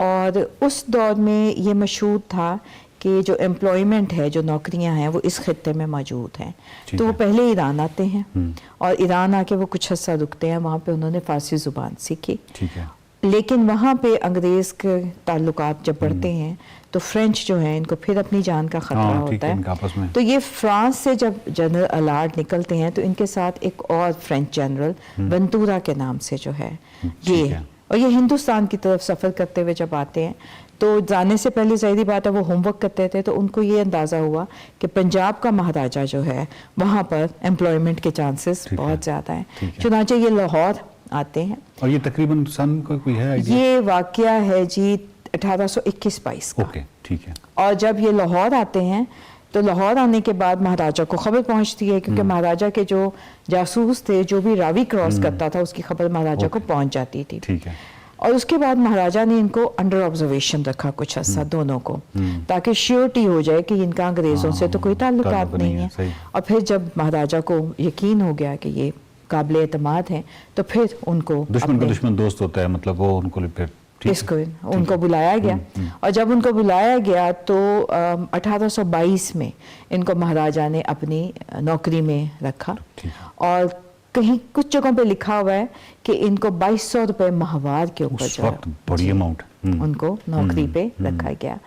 और उस दौर में ये मशहूर था कि जो एम्प्लॉयमेंट है, जो नौकरियां हैं वो इस खित्ते में मौजूद हैं। तो वो पहले ईरान आते हैं और ईरान आके वो कुछ अर्सा रुकते हैं, वहाँ पे उन्होंने फ़ारसी ज़ुबान सीखी, लेकिन वहाँ पे अंग्रेज़ के ताल्लुकात जब बढ़ते हैं तो फ्रेंच जो है इनको फिर अपनी जान का ख़तरा होता है। तो ये फ्रांस से जब जनरल अलार्ड निकलते हैं तो इनके साथ एक और फ्रेंच जनरल वेंतूरा के नाम से जो है ये, और ये हिंदुस्तान की तरफ सफ़र करते हुए जब आते हैं तो जाने से पहले ज़ाहिर बात है वो होमवर्क करते थे, तो उनको ये अंदाज़ा हुआ कि पंजाब का महाराजा जो है वहाँ पर एम्प्लॉयमेंट के चांसेस बहुत ज़्यादा हैं, चुनांचे ये लाहौर आते हैं। और ये तकरीबन सन कोई है आइडिया? ये वाक़या है जी 1821-22 का। ठीक है। और जब ये लाहौर आते हैं तो लाहौर आने के बाद महाराजा को खबर पहुंचती है, क्योंकि महाराजा के जो जासूस थे, जो भी रावी क्रॉस करता था उसकी खबर महाराजा को पहुंच जाती थी। ठीक है। और उसके बाद महाराजा ने इनको अंडर ऑब्जर्वेशन रखा कुछ अर्सा दोनों को, ताकि श्योरिटी हो जाए कि इनका अंग्रेज़ों से तो कोई ताल्लुकात नहीं है। और फिर जब महाराजा को यकीन हो गया कि ये काबिल एतमाद हैं तो फिर उनको दुश्मन का दुश्मन दोस्त होता है, मतलब वो उनको फिर इसको उनको बुलाया गया। और जब उनको बुलाया गया तो 1822 में इनको महाराजा ने अपनी नौकरी में रखा और कहीं कुछ जगहों पे लिखा हुआ है कि इनको 2200 रुपये माहवार के ऊपर जो बड़ी अमाउंट उनको नौकरी पे रखा गया।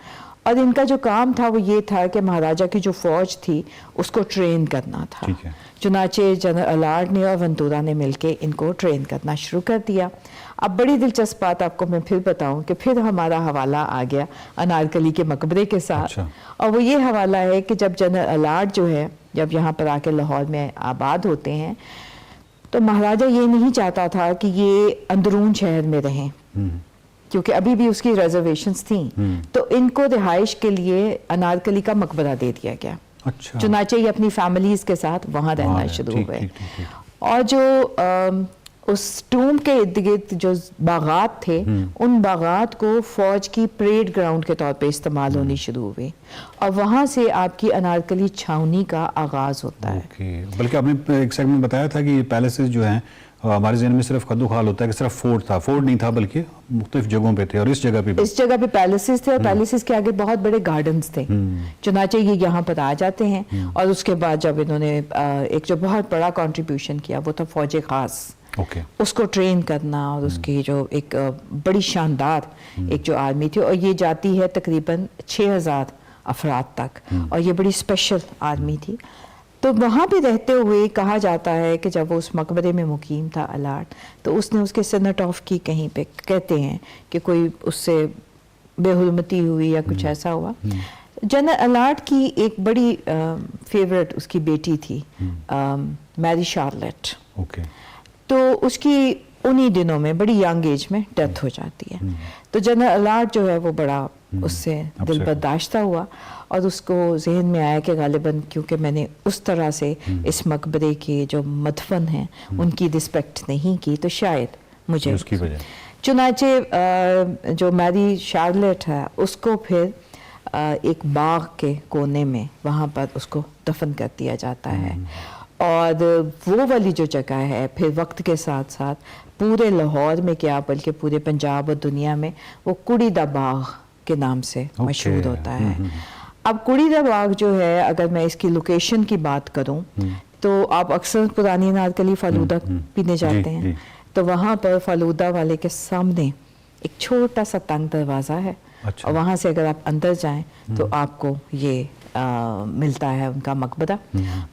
और इनका जो काम था वो ये था कि महाराजा की जो फौज थी उसको ट्रेन करना था। चुनाचे जनरल अलार्ड ने और वेंतूरा ने मिलके इनको ट्रेन करना शुरू कर दिया। अब बड़ी दिलचस्प बात आपको मैं फिर बताऊं कि फिर हमारा हवाला आ गया अनारकली के मकबरे के साथ। और वो ये हवाला है कि जब जनरल अलार्ड जो है जब यहाँ पर आके लाहौर में आबाद होते हैं तो महाराजा ये नहीं चाहता था कि ये अंदरून शहर में रहें, क्योंकि अभी भी उसकी रिजर्वेशंस थी, तो इनको रिहाइश के लिए अनारकली का मकबरा दे दिया गया। अच्छा। चुनाचे ये अपनी फैमिलीज के साथ वहाँ रहना शुरू हुए। और जो उस टूम के इर्द गिर्द जो बागात थे उन बागात को फौज की परेड ग्राउंड के तौर पे इस्तेमाल होनी शुरू हुई और वहाँ से आपकी अनारकली छावनी का आगाज होता है। बल्कि आपने एक सेगमेंट बताया था कि ये पैलेसेस जो हैं हमारे ज़हन में सिर्फ कद्दू खाल होता है कि सिर्फ फोर्ट था, फोर्ट नहीं था बल्कि मुख्तलिफ जगहों पे थे और इस जगह पे पैलेसेस थे और पैलेसेस के आगे बहुत बड़े गार्डन्स थे। चुनाचे ये यहाँ पर आ जाते हैं और उसके बाद जब इन्होंने एक जो बहुत बड़ा कंट्रीब्यूशन किया वो था फौज खास, उसको ट्रेन करना और उसकी जो एक बड़ी शानदार एक जो आर्मी थी, और ये जाती है तकरीबन 6000 अफराद तक और ये बड़ी स्पेशल आर्मी थी। तो वहाँ पे रहते हुए कहा जाता है कि जब वो उस मकबरे में मुकीम था अलार्ड, तो उसने उसके सनट ऑफ की कहीं पे कहते हैं कि कोई उससे बेहुरमती हुई या कुछ ऐसा हुआ। जनरल अलार्ड की एक बड़ी फेवरेट उसकी बेटी थी मैरी शार्लेट। तो उसकी उन्हीं दिनों में बड़ी यंग एज में डेथ हो जाती है। तो जनरल अलार्ड जो है वो बड़ा उससे दिल बर्दाश्ता हुआ और उसको जहन में आया कि गालिबन क्योंकि मैंने उस तरह से इस मकबरे के जो मदफन हैं उनकी रिस्पेक्ट नहीं की तो शायद मुझे उसकी वजह चुनाचे जो मैरी शार्लेट है उसको फिर एक बाग के कोने में वहाँ पर उसको दफन कर दिया जाता है। और वो वाली जो जगह है फिर वक्त के साथ साथ पूरे लाहौर में क्या बल्कि पूरे पंजाब और दुनिया में वो कुड़ी दा बाग के नाम से मशहूर होता है। अब कुड़ी दा बाग जो है अगर मैं इसकी लोकेशन की बात करूं तो आप अक्सर पुरानी नारकली फालूदा पीने जाते हैं तो वहाँ पर फालूदा वाले के सामने एक छोटा सा तंग दरवाज़ा है। और वहाँ से अगर आप अंदर जाएं तो आपको ये मिलता है उनका मकबरा।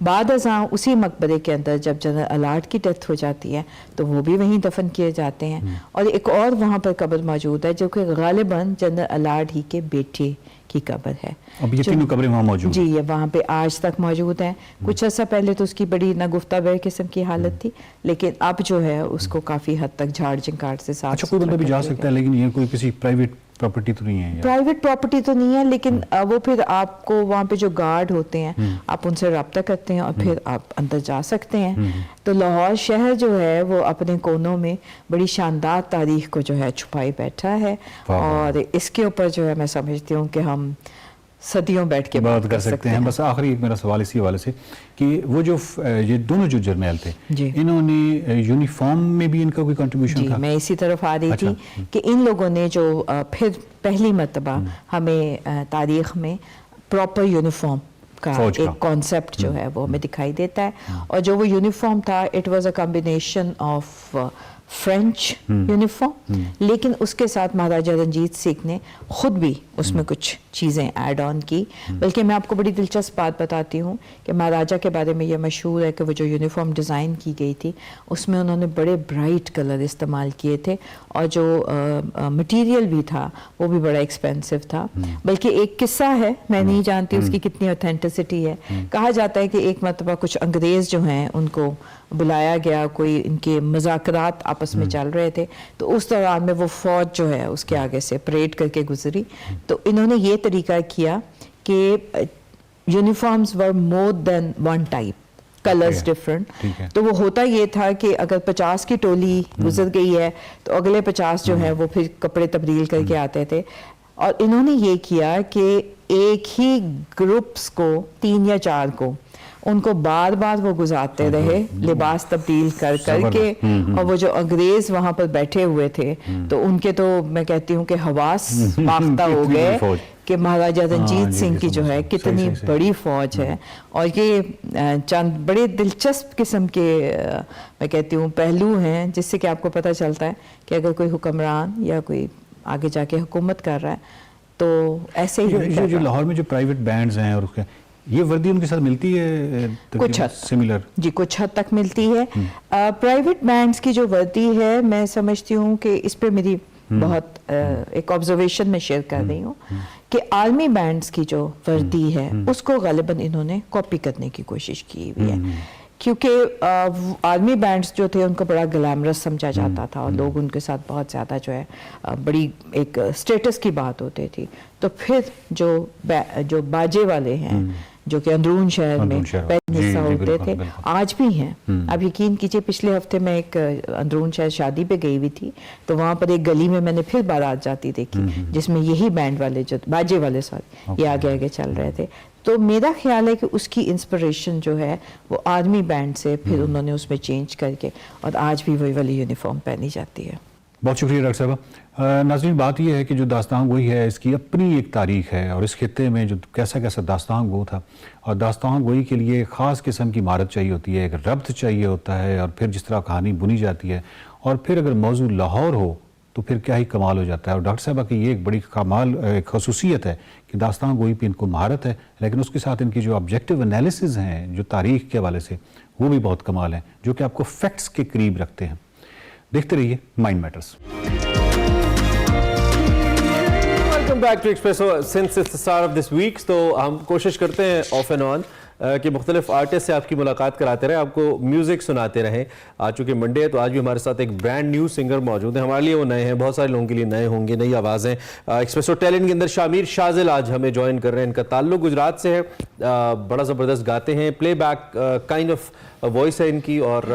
बाद अज़ां उसी मकबरे के अंदर जब जनरल अलार्ड की डेथ हो जाती है तो वो भी वहीं दफन किए जाते हैं। और एक और वहाँ पर कब्र मौजूद है जो कि गालिबन जनरल अलार्ड ही के बेटे की कब्र है। अब ये तीनों कब्रें वहाँ मौजूद जी ये वहाँ पे आज तक मौजूद हैं। कुछ अर्सा पहले तो उसकी बड़ी नगुफ्ताबर किस्म की हालत थी लेकिन अब जो है उसको काफ़ी हद तक झाड़ झंकार से साफ अच्छा कोई बंदा भी जा सकता है लेकिन ये कोई किसी प्राइवेट प्रॉपर्टी तो नहीं है? प्राइवेट प्रॉपर्टी तो नहीं है लेकिन वो फिर आपको वहाँ पे जो गार्ड होते हैं आप उनसे रब्ता करते हैं और फिर आप अंदर जा सकते हैं। तो लाहौर शहर जो है वो अपने कोनों में बड़ी शानदार तारीख को जो है छुपाई बैठा है और इसके ऊपर जो है मैं समझती हूँ कि हम सदियों बैठ के बात कर सकते हैं। बस आखिरी एक मेरा सवाल इसी हवाले से कि वो जो ये दोनों जो जर्नैल थे इन्होंने यूनिफॉर्म में भी इनका कोई कंट्रीब्यूशन था? मैं इसी तरफ आ रही थी कि इन लोगों ने जो फिर पहली मर्तबा हमें तारीख में प्रॉपर यूनिफॉर्म का एक कॉन्सेप्ट जो है वो हमें दिखाई देता है। और जो वो यूनिफॉर्म था it was a combination of French uniform लेकिन उसके साथ महाराजा रंजीत सिंह ने खुद भी उसमें कुछ चीज़ें ऐड ऑन की। बल्कि मैं आपको बड़ी दिलचस्प बात बताती हूँ कि महाराजा के बारे में ये मशहूर है कि वो जो यूनिफॉर्म डिज़ाइन की गई थी उसमें उन्होंने बड़े ब्राइट कलर इस्तेमाल किए थे और जो मटेरियल भी था वो भी बड़ा एक्सपेंसिव था। बल्कि एक किस्सा है मैं नहीं जानती उसकी कितनी ऑथेंटिसिटी है। कहा जाता है कि एक मरतबा कुछ अंग्रेज़ जो हैं उनको बुलाया गया कोई इनके मुज़ाकरात आपस में चल रहे थे तो उस दौरान में वो फौज जो है उसके आगे से परेड करके गुजरी तो इन्होंने ये तरीका किया कि uniforms were more than one type colours different. तो वो होता ये था कि अगर 50 की टोली गुजर गई है तो अगले 50 जो है वो फिर कपड़े तब्दील करके आते थे। और इन्होंने ये किया कि एक ही ग्रुप्स को 3 या 4 को उनको बार बार वो गुजारते रहे लिबास तब्दील कर करके। और वो जो अंग्रेज वहां पर बैठे हुए थे तो उनके तो मैं कहती हूँ कि हवास माख्ता हो गए कि महाराजा रंजीत सिंह की जो है कितनी बड़ी फौज है। और ये चंद बड़े दिलचस्प किस्म के मैं कहती हूँ पहलू हैं जिससे कि आपको पता चलता है कि अगर कोई हुक्मरान या कोई आगे जाके हुकूमत कर रहा है तो ऐसे ही जो लाहौर में जो प्राइवेट बैंड्स हैं और उसके ये वर्दी उनके साथ मिलती है कुछ हद सिमिलर? जी कुछ हद तक मिलती है। प्राइवेट बैंड्स की जो वर्दी है मैं समझती हूँ कि इस पे मेरी बहुत एक ऑब्जर्वेशन में शेयर कर रही हूँ कि आर्मी बैंड्स की जो वर्दी है उसको गालिबन इन्होंने कॉपी करने की कोशिश की हुई है क्योंकि आर्मी बैंड्स जो थे उनको बड़ा ग्लैमरस समझा जाता था और लोग उनके साथ बहुत ज़्यादा जो है बड़ी एक स्टेटस की बात होती थी। तो फिर जो बाजे वाले हैं जो कि अंदरून शहर में पहले हिस्सा होते थे आज भी हैं। अब यकीन कीजिए पिछले हफ्ते मैं एक अंदरून शहर शादी पे गई हुई थी तो वहाँ पर एक गली में मैंने फिर बारात जाती देखी जिसमें यही बैंड वाले जो बाजे वाले सॉरी ये आगे आगे चल रहे थे। तो मेरा ख्याल है कि उसकी इंस्पिरेशन जो है वो आर्मी बैंड से फिर उन्होंने उसमें चेंज करके और आज भी वही वाली यूनिफॉर्म पहनी जाती है। बहुत शुक्रिया डॉक्टर साहबा। नाज़रीन बात यह है कि जो दास्तान गोई है इसकी अपनी एक तारीख है और इस खित्ते में जो कैसा कैसा दास्तान गो था और दास्तान गोई के लिए ख़ास किस्म की महारत चाहिए होती है, एक रब्त चाहिए होता है और फिर जिस तरह कहानी बुनी जाती है और फिर अगर मौजू लाहौर हो तो फिर क्या ही कमाल हो जाता है। और डॉक्टर साहबा की ये एक बड़ी कमाल खसूसियत है कि दास्तान गोई पे इनको महारत है लेकिन उसके साथ इनकी जो ऑब्जेक्टिव एनालिसिस हैं जो तारीख के हवाले से वो भी बहुत कमाल हैं जो कि आपको फैक्ट्स के करीब रखते हैं। देखते रहिए Mind Matters. Welcome back to Expresso. Since it's the start of this week तो हम कोशिश करते हैं ऑफ एंड ऑन कि मुख्तलिफ आर्टिस्ट से आपकी मुलाकात कराते रहे, आपको म्यूज़िक सुनाते रहे। आज चूँकि मंडे है तो आज भी हमारे साथ एक ब्रांड न्यू सिंगर मौजूद है। हमारे लिए वो नए हैं, बहुत सारे लोगों के लिए नए होंगे, नई आवाज़ें। एक्सप्रेसो टैलेंट के अंदर शामिर शाजिल आज हमें ज्वाइन कर रहे हैं। इनका ताल्लुक गुजरात से है, बड़ा ज़बरदस्त गाते हैं, प्लेबैक काइंड ऑफ वॉइस है इनकी, और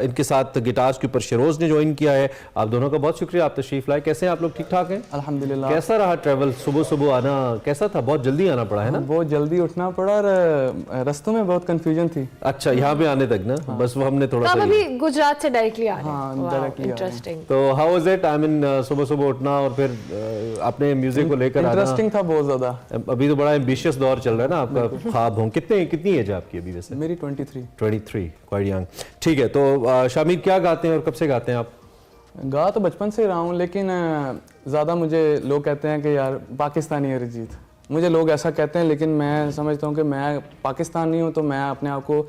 इनके साथ गिटार्स के ऊपर शरोज ने ज्वाइन किया है। आप दोनों का बहुत शुक्रिया, आप तशरीफ लाए। कैसे हैं आप लोग? ठीक ठाक हैं अल्हम्दुलिल्लाह। कैसा रहा ट्रैवल? सुबह सुबह आना कैसा था? बहुत जल्दी आना पड़ा है ना? बहुत जल्दी उठना पड़ा और रास्तों में बहुत कंफ्यूजन थी। अच्छा, यहाँ पे आने तक ना? बस वो हमने थोड़ा आप सा अभी गुजरात से डायरेक्टली आ रहे हैं? हाँ, directly आ रहे हैं। इंटरेस्टिंग। तो how was it? I mean सुबह सुबह उठना और फिर अपने म्यूजिक को लेकर आना। इंटरेस्टिंग था बहुत ज्यादा। अभी तो बड़ा एम्बिशियस दौर चल रहा है ना आपका, ख्वाब हो। कितनी एज है आपकी अभी वैसे? मेरी 23। 23, क्वाइट यंग। ठीक है, तो शामिर क्या गाते हैं और कब से गाते हैं आप? गा तो बचपन से रहा हूँ, लेकिन ज़्यादा मुझे लोग कहते हैं कि यार पाकिस्तानी अरिजीत। मुझे लोग ऐसा कहते हैं, लेकिन मैं समझता हूँ कि मैं पाकिस्तानी हूँ, तो मैं अपने आप को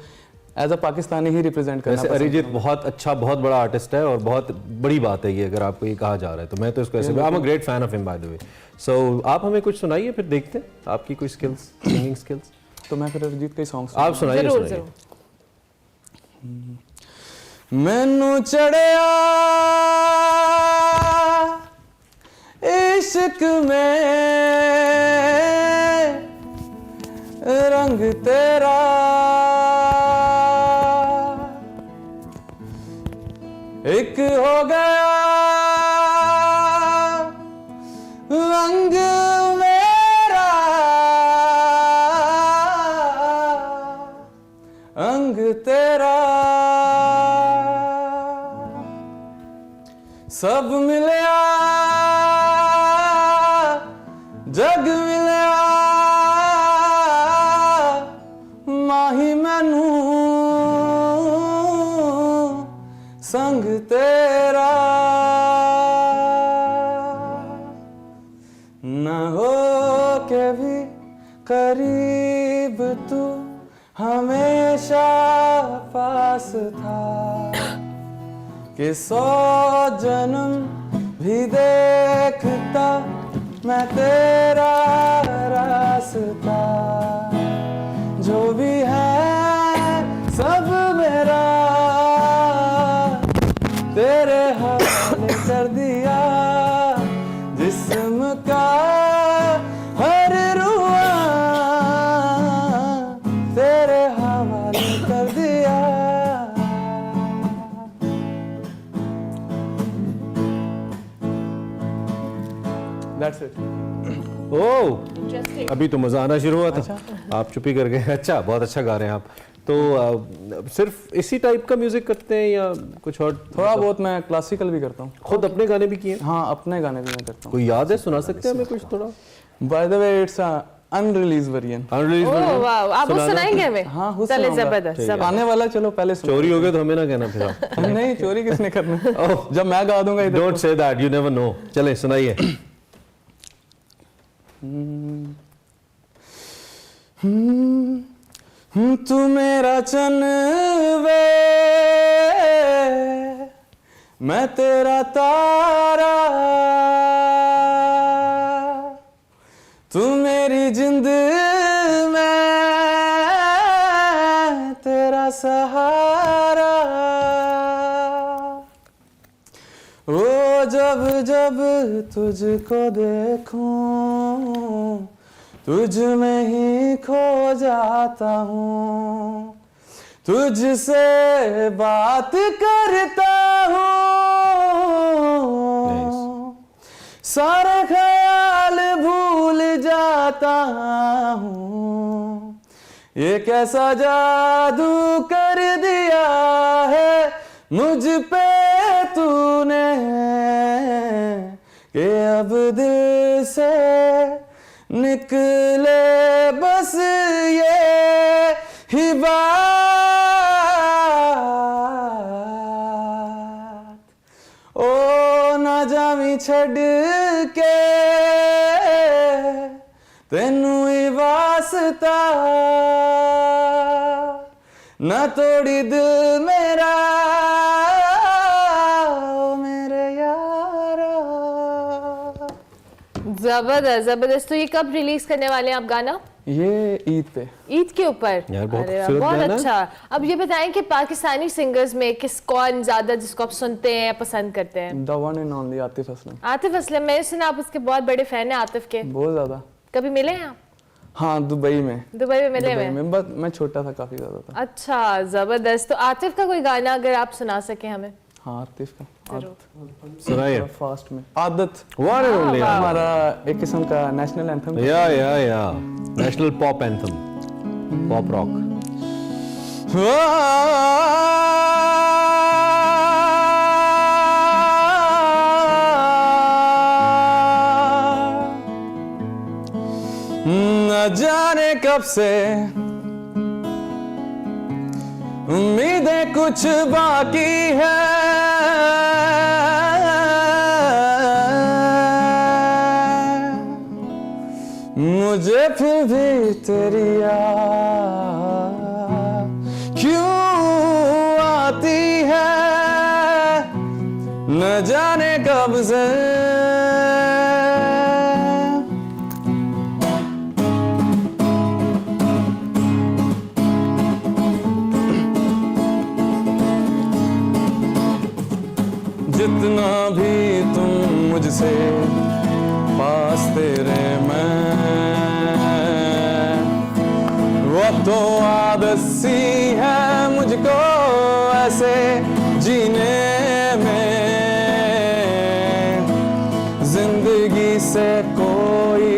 एज अ पाकिस्तानी ही रिप्रेजेंट करना वैसे पसंद अरिजीत बहुत अच्छा, बहुत बड़ा आर्टिस्ट है और बहुत बड़ी बात है ये अगर आपको ये कहा जा रहा है। तो मैं तो इसको ऐसे, I am a great fan of him by the way. So आप हमें कुछ सुनाइए, फिर देखते हैं आपकी कोई स्किल्स, सिंगिंग स्किल्स। तो मैं फिर अरिजीत के सॉन्ग आप सुनाइए। जरूर सुनाइए। जरूर। मैनू चढ़िया इश्क में रंग तेरा, एक हो गया रंग मेरा, अंग तेरा, सब मिलया जग मिलया, माही मैनू संग तेरा, न हो के भी करीब तू हमेशा पास था, कि 100 जन्म भी देखता मैं तेरा रास्ता, जो भी है सब मेरा तेरे हवाले कर दिया, जिस्म का हर रुआ तेरे हवाले कर दिया। That's it. ओह, अभी तो मजा आना शुरू हुआ था। आप चुप ही कर गए। अच्छा, बहुत अच्छा गा रहे हैं आप। तो सिर्फ इसी टाइप का म्यूजिक करते हैं या कुछ और? थोड़ा बहुत मैं क्लासिकल भी करता हूँ। खुद अपने गाने भी किए? हाँ, अपने गाने भी मैं करता हूँ। कोई याद है, सुना सकते हैं हमें कुछ थोड़ा? By the way it's unreleased variant. Unreleased ओह वाह, आप वो सुनाएंगे हमें? हाँ, हुँ चले, सुनाऊंगा। जबरदस्त। आने वाला, चलो पहले सुनो। चोरी हो गया तो हमें ना कहना फिर आप। नहीं, चोरी किसने करना? जब मैं गा दूंगा इधर। Don't say that, you never know. चले सुनाइए। तू मेरा चन वे, मैं तेरा तारा, तू मेरी जिंद में तेरा सहारा, ओ जब जब तुझको देखूं तुझ में ही खो जाता हूँ, तुझसे बात करता हूँ, सारा ख्याल भूल जाता हूँ, ये कैसा जादू कर दिया है मुझ पे तूने, कि अब दिल से निकले बस ये ही बात, ओ ना जावी छड़ के तेनू ही वास्ता, ना तोड़ी दिल मेरा मेरे यारा। जबरदस्त जबरदस्त। तो ये कब रिलीज करने वाले हैं आप गाना? ये ईद पे। ईद के ऊपर? यार बहुत अरे वाह, खूबसूरत बहुत गाना। अच्छा। अब ये बताएं कि पाकिस्तानी सिंगर्स में कौन ज्यादा जिसको आप सुनते हैं या पसंद करते हैं? The one and only Atif Aslam. Atif Aslam, मैंने सुना आप उसके बहुत बड़े फैन हैं आतिफ के। बहुत ज़्यादा। कभी मिले हैं आप? हाँ, दुबई में। दुबई में मिले दुबई हुए? में, बस मैं छोटा था, काफ़ी ज़्यादा था। अच्छा, जबरदस्त। तो आतिफ का कोई गाना अगर आप सुना सके हमें? हाँ, आतिफ का सुनाइए। फास्ट में आदत, One and only, हमारा एक किस्म का नेशनल एंथम। या national pop anthem, pop rock. न जाने कब से उम्मीदें कुछ बाकी है, मुझे फिर भी तेरी याद क्यों आती है, न जाने कब से। जितना भी तुम मुझसे पास तेरे मैं, वो तो आदत सी है मुझको ऐसे जीने में, जिंदगी से कोई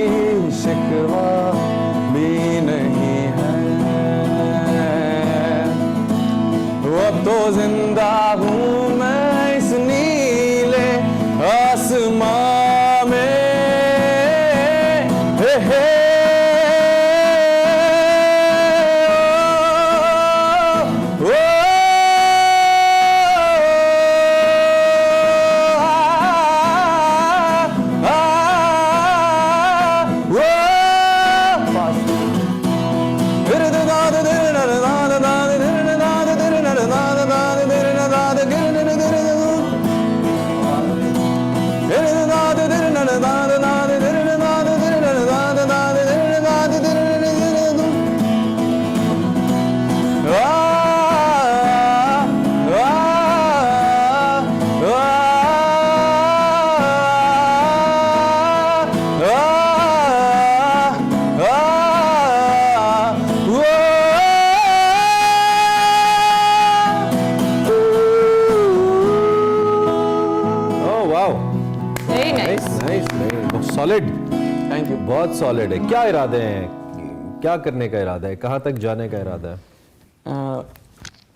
शिकवा भी नहीं है, वो तो जिंदा हूँ मैं इस नीले आसमां में। हे हे ओ, ओ, आ, ओ, very nice. Nice, solid. Thank you. बहुत सॉलिड है। क्या इरादे हैं, क्या करने का इरादा है, कहाँ तक जाने का इरादा है?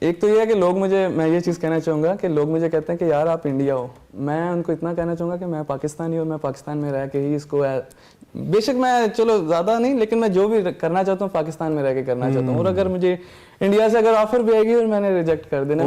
एक तो ये है कि मैं ये चीज़ कहना चाहूँगा कि लोग मुझे कहते हैं कि यार आप इंडिया हो, मैं उनको इतना कहना चाहूँगा कि मैं पाकिस्तानी हूँ, मैं पाकिस्तान में रह के ही इसको बेशक मैं चलो ज़्यादा नहीं, लेकिन मैं जो भी करना चाहता हूँ पाकिस्तान में रह के करना चाहता हूँ। और अगर मुझे इंडिया से अगर ऑफर भी आएगी और मैंने रिजेक्ट कर देना,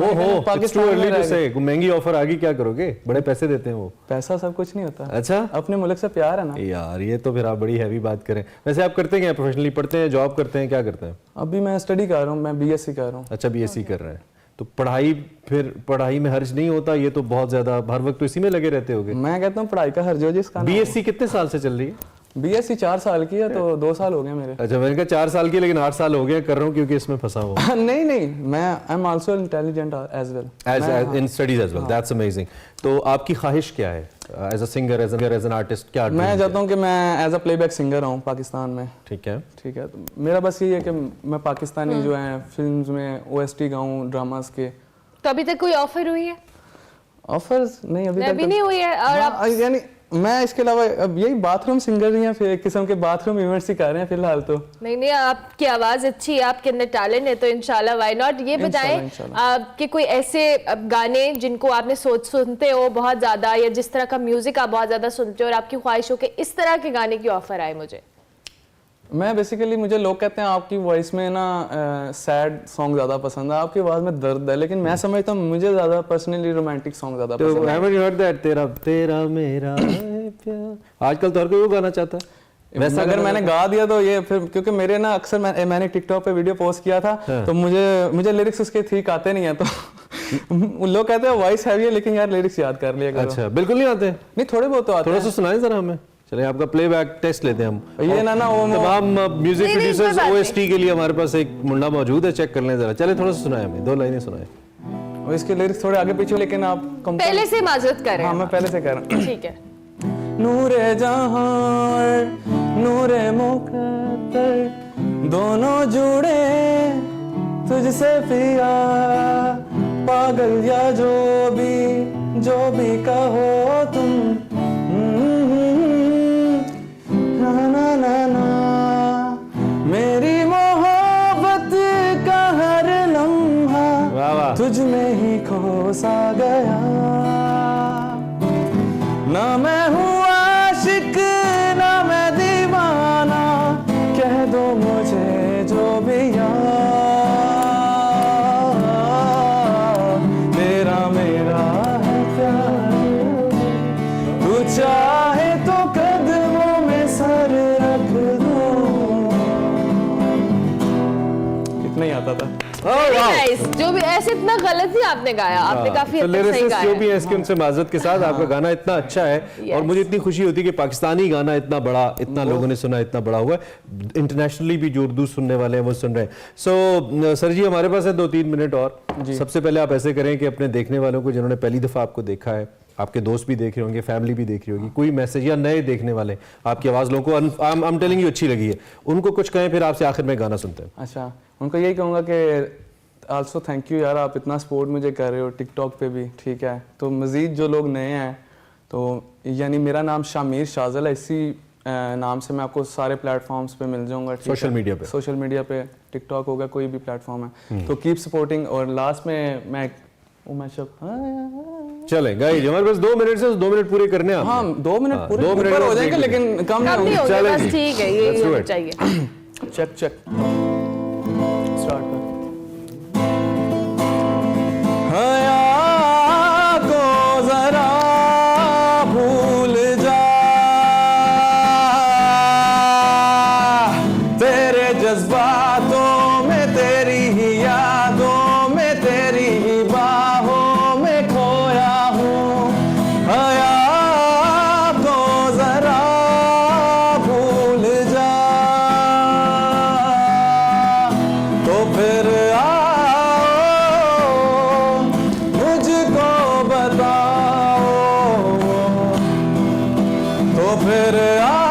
पाकिस्तान में महंगी ऑफर आ गई, क्या करोगे? बड़े पैसे देते हैं वो। पैसा सब कुछ नहीं होता। अच्छा, अपने मुल्क से प्यार है ना यार। ये तो फिर आप बड़ी हैवी बात करें। वैसे आप करते हैं, प्रोफेशनली पढ़ते हैं, जॉब करते हैं, क्या करते हैं? अभी मैं स्टडी कर रहा हूँ, मैं बीएससी कर रहा हूँ। अच्छा, बीएससी कर रहे हैं। तो पढ़ाई में हर्ज नहीं होता? ये तो बहुत ज्यादा हर वक्त तो इसी में लगे रहते होगे। मैं कहता हूँ पढ़ाई का हर्ज हो जिसका। बीएससी कितने साल से चल रही है? बीएससी 4 साल की है, तो 2 साल हो गए मेरे। अच्छा, मैंने कहा 4 साल की, लेकिन 8 साल हो गए कर रहा हूँ क्योंकि इसमें फंसा हुआ। नहीं, मैं I am also intelligent as well, as in studies as well. That's amazing. तो आपकी ख्वाहिश क्या है as a singer, as an artist? क्या मैं चाहता हूँ कि मैं एज अ प्लेबैक सिंगर हूँ पाकिस्तान में। ठीक है। तो मेरा बस यही है कि मैं पाकिस्तानी जो है फिल्म्स में ओएसटी गाऊँ, ड्रामास के। तो अभी तक कोई ऑफर हुई है? ऑफर्स नहीं, अभी तक नहीं हुई है। और आप यानी मैं इसके अलावा अब यही बाथरूम सिंगर ही हैं, फिर एक किस्म के बाथरूम इवेंट्स ही कर रहे हैं फिलहाल तो। नहीं, आपकी आवाज अच्छी है, आपके अंदर टैलेंट है, तो इंशाल्लाह व्हाई नॉट। ये बताएं कि कोई ऐसे गाने जिनको आपने सुनते हो बहुत ज्यादा, या जिस तरह का म्यूजिक आप बहुत ज्यादा सुनते हो और आपकी ख्वाहिश हो कि इस तरह के गाने की ऑफर आए मुझे। मैं बेसिकली, मुझे लोग कहते हैं आपकी वॉइस में ना सैड सॉन्ग ज़्यादा पसंद है, आपकी आवाज़ में दर्द है, लेकिन मैं समझता हूँ मुझे ज़्यादा पर्सनली रोमांटिक सॉन्ग ज़्यादा पसंद है। हैवंट यू हर्ड दैट तेरा मेरा है प्यार? आजकल तो हर कोई वो गाना चाहता है वैसा। अगर मैंने गा दिया तो ये फिर, क्योंकि मेरे ना अक्सर मैंने टिकटॉक पे वीडियो पोस्ट किया था, तो मुझे लिरिक्स उसके ठीक आते नहीं है, तो लोग कहते हैं वॉइस हैवी है, लेकिन यार लिरिक्स याद कर लिया करो। अच्छा, बिल्कुल नहीं आते? नहीं, थोड़े बहुत तो आते हैं। थोड़ा सा सुनाए जरा हमें। चलिए आपका प्लेबैक टेस्ट लेते हैं हम। ये ना वो तमाम म्यूजिक नहीं, प्रोड्यूसर्स कोई बात ओएसटी के लिए हमारे पास एक मुंडा मौजूद है, चेक कर लें जरा। चले थोड़ा सा सुनाए हमें, 2 लाइनें सुनाए। और इसके लिरिक्स थोड़े आगे पीछे, लेकिन आप पहले से माजरत कर रहे हाँ हैं। मैं पहले से कह रहा हूँ। ठीक है। नूरे जहां नूरे मुकद्दर दोनों जुड़े तुझसे पिया, पागल या जो भी कहो तुम, ना ना ना ना, मेरी मोहब्बत का हर लम्हा वाह वाह। तुझ में ही खोसा गया, ना मैं हूँ आशिक ना मैं दीवाना, कह दो मुझे जो भी तेरा मेरा है प्यार, तू चाहे तो कदमों में सर रख दो। इतना ही आता था। Very nice. जो भी ऐसे इतना गलत ही आपने गाया, आपने काफी तो हद तक सही लिरिसिस्ट गाया जो है। भी है इसके उनसे माजरत के साथ आपका गाना इतना अच्छा है और मुझे इतनी खुशी होती है कि पाकिस्तानी गाना इतना बड़ा, इतना लोगों ने सुना, इतना बड़ा हुआ है, इंटरनेशनली भी जो उर्दू सुनने वाले हैं वो सुन रहे हैं। सो सर जी हमारे पास है 2-3 मिनट और। सबसे पहले आप ऐसे करें कि अपने देखने वालों को जिन्होंने पहली दफा आपको देखा है, आपके दोस्त भी देख रहे होंगे, फैमिली भी देख रही होगी, कोई मैसेज या नए देखने वाले आपकी आवाज़ लोगों को आई एम टेलिंग यू अच्छी लगी है, उनको कुछ कहें, फिर आपसे आखिर में गाना सुनते हैं। अच्छा, उनको यही कहूँगा कि आल्सो थैंक यू यार, आप इतना सपोर्ट मुझे कर रहे हो टिकटॉक पे भी, ठीक है। तो मज़ीद जो लोग नए हैं, तो यानी मेरा नाम शामिर शाज़ल है, इसी नाम से मैं आपको सारे प्लेटफॉर्म्स पे मिल जाऊंगा, सोशल मीडिया पे, सोशल मीडिया पे, टिकटॉक होगा, कोई भी प्लेटफॉर्म है, तो कीप सपोर्टिंग। और लास्ट में मैं चले गाइस, हमारे पास 2 मिनट से 2 मिनट पूरे करने हैं। हाँ 2 मिनट पूरे 2 मिनट ऊपर हो जाएंगे, लेकिन कम नहीं होंगे। होंगे, बस ठीक है, ये होना चाहिए। चेक चेक स्टार्ट कर। हया को जरा भूल जा, तेरे जज्बातों में, तेरी ही यादों में, तेरी ही बाहों में खोया हूँ। हया को जरा भूल जा, तो फिर फिर आओ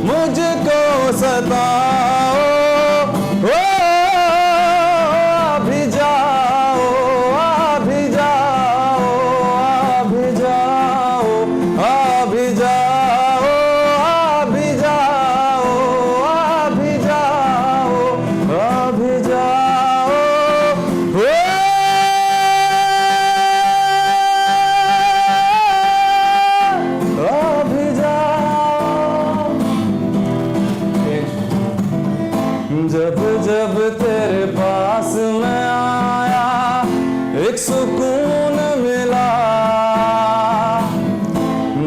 मुझको सताओ, ओ अभी जाओ, अभी जाओ, अभी जाओ, अभी जाओ, अभी जाओ, अभी जाओ, अभी जाओ, जब जब तेरे पास मैं आया, एक सुकून मिला,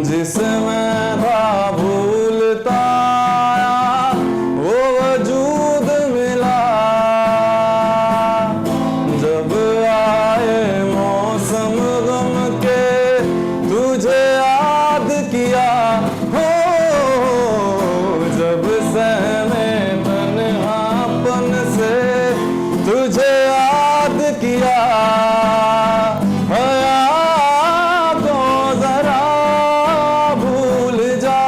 जिसे मैं था भूलता आया, वो वजूद मिला। जब आए मौसम गम के, तुझे याद किया, हो जब सहमे तुझे याद किया, हया को जरा भूल जा,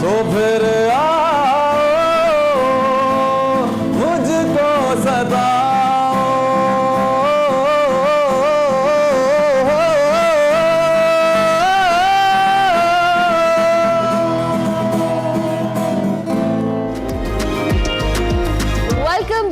तो फिर आओ मुझको सताओ।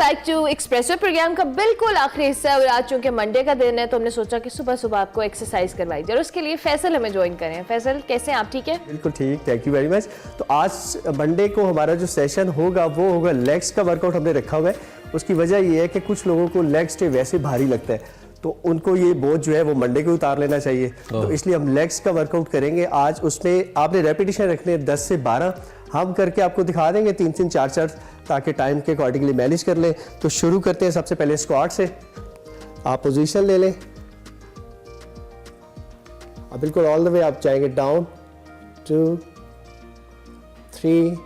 बैक टू एक्सप्रेसो प्रोग्राम का बिल्कुल आखिरी हिस्सा है और आज चूंकि मंडे का दिन है तो हमने सोचा कि सुबह सुबह आपको एक्सरसाइज करवाई जाए और उसके लिए फैसल हमें ज्वाइन करें। फैसल कैसे हैं आप? ठीक है, बिल्कुल ठीक, थैंक यू वेरी मच। तो आज मंडे को हमारा जो सेशन होगा वो होगा लेग्स का वर्कआउट हमने रखा हुआ है। उसकी वजह ये है कि कुछ लोगों को लेग्स डे वैसे भारी लगता है, तो उनको ये बोझ जो है वो मंडे को उतार लेना चाहिए। तो इसलिए हम लेग्स का वर्कआउट करेंगे आज। उसमें आपने रेपिटेशन रखने 10 से 12 हम करके आपको दिखा देंगे, 3-3 4-4, ताकि टाइम के अकॉर्डिंगली मैनेज कर लें। तो शुरू करते हैं सबसे पहले स्क्वाट से। आप पोजीशन ले लें अब बिल्कुल ऑल द वे आप जाएंगे डाउन 2 3।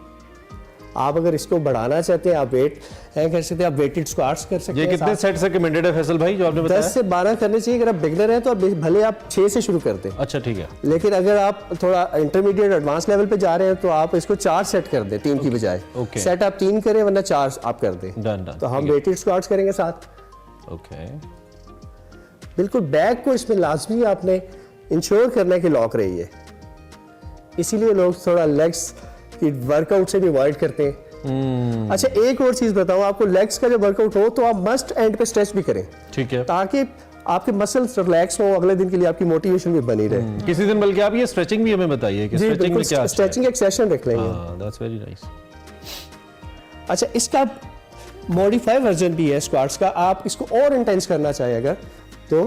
आप अगर इसको बढ़ाना चाहते हैं आप वेट कर सकते हैं, आप वेटेड स्क्वाट्स कर सकते ये हैं। कितने सेट्स रिकमेंडेड है फैसल भाई जो आपने 10 बताया? से 12 करने चाहिए। अगर आप बिगनर हैं तो आप भले आप 6 से शुरू कर दें, अच्छा ठीक है। लेकिन अगर आप थोड़ा इंटरमीडिएट एडवांस लेवल पे जा रहे हैं तो आप इसको 4 सेट कर दें 3 की बजाय। ओके। सेट आप 3 करें वरना 4 आप कर दें। डन तो हम वेटेड स्क्वाट्स करेंगे साथ। ओके। बिल्कुल बैक को इसमें लाजमी आपने इंश्योर करना है कि लॉक रही है, इसीलिए लोग थोड़ा लेग्स की वर्कआउट से भी अवॉइड करते हैं। अच्छा एक और चीज बताऊं आपको, लेग्स का जब वर्कआउट हो तो आप मस्ट एंड पे स्ट्रेच भी करें, ठीक है, ताकि आपके मसल्स रिलैक्स हो, अगले दिन के लिए आपकी मोटिवेशन भी बनी रहे। किसी दिन बल्कि आप ये स्ट्रेचिंग भी हमें बताइए कि जी स्ट्रेचिंग में बिल्कुल, क्या स्ट्रेचिंग एक सेशन रख लेंगे। That's very nice. अच्छा इसका मॉडिफाई वर्जन भी है स्क्वाट्स का, आप इसको और इंटेंस करना चाहे अगर तो।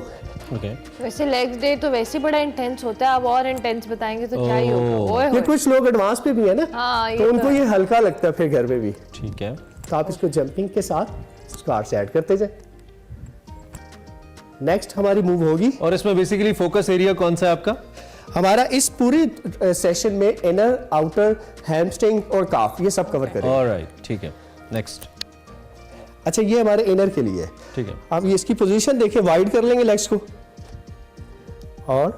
ओके। वैसे लेग्स डे तो वैसे बड़ा इंटेंस होता है, अब और इंटेंस बताएंगे तो क्या ही होगा। ओए ये होए। कुछ लोग एडवांस पे भी है ना, हाँ, ये तो उनको तो ये हल्का लगता है फिर घर में भी, ठीक है। तो आप इसको जंपिंग के साथ स्क्वाट्स ऐड करते जाए। नेक्स्ट हमारी मूव होगी, और इसमें बेसिकली फोकस एरिया कौन सा है आपका? हमारा इस पूरी सेशन में इनर, आउटर, हैमस्ट्रिंग और काफ ये सब कवर करेंगे। ऑलराइट, ठीक है। नेक्स्ट। अच्छा ये हमारे इनर के लिए है। ठीक है। आप ये इसकी पोजीशन देखिए, वाइड कर लेंगे लेग्स को और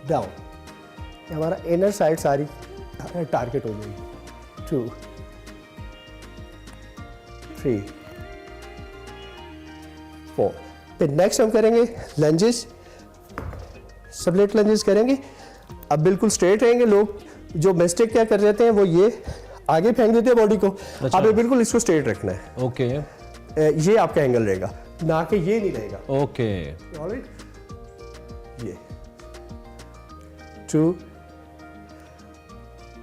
डाउन, ये हमारा इनर साइड सारी टारगेट हो जाएगी। 2 3 4। फिर नेक्स्ट हम करेंगे लंजेस, स्प्लिट लंजेस करेंगे। अब बिल्कुल स्ट्रेट रहेंगे। लोग जो मिस्टेक क्या कर जाते हैं वो ये आगे फेंक देते हैं बॉडी को। अच्छा। आपने बिल्कुल इसको स्ट्रेट रखना है। ओके। ये आपका एंगल रहेगा, ना कि ये नहीं रहेगा। ओके। ये 2।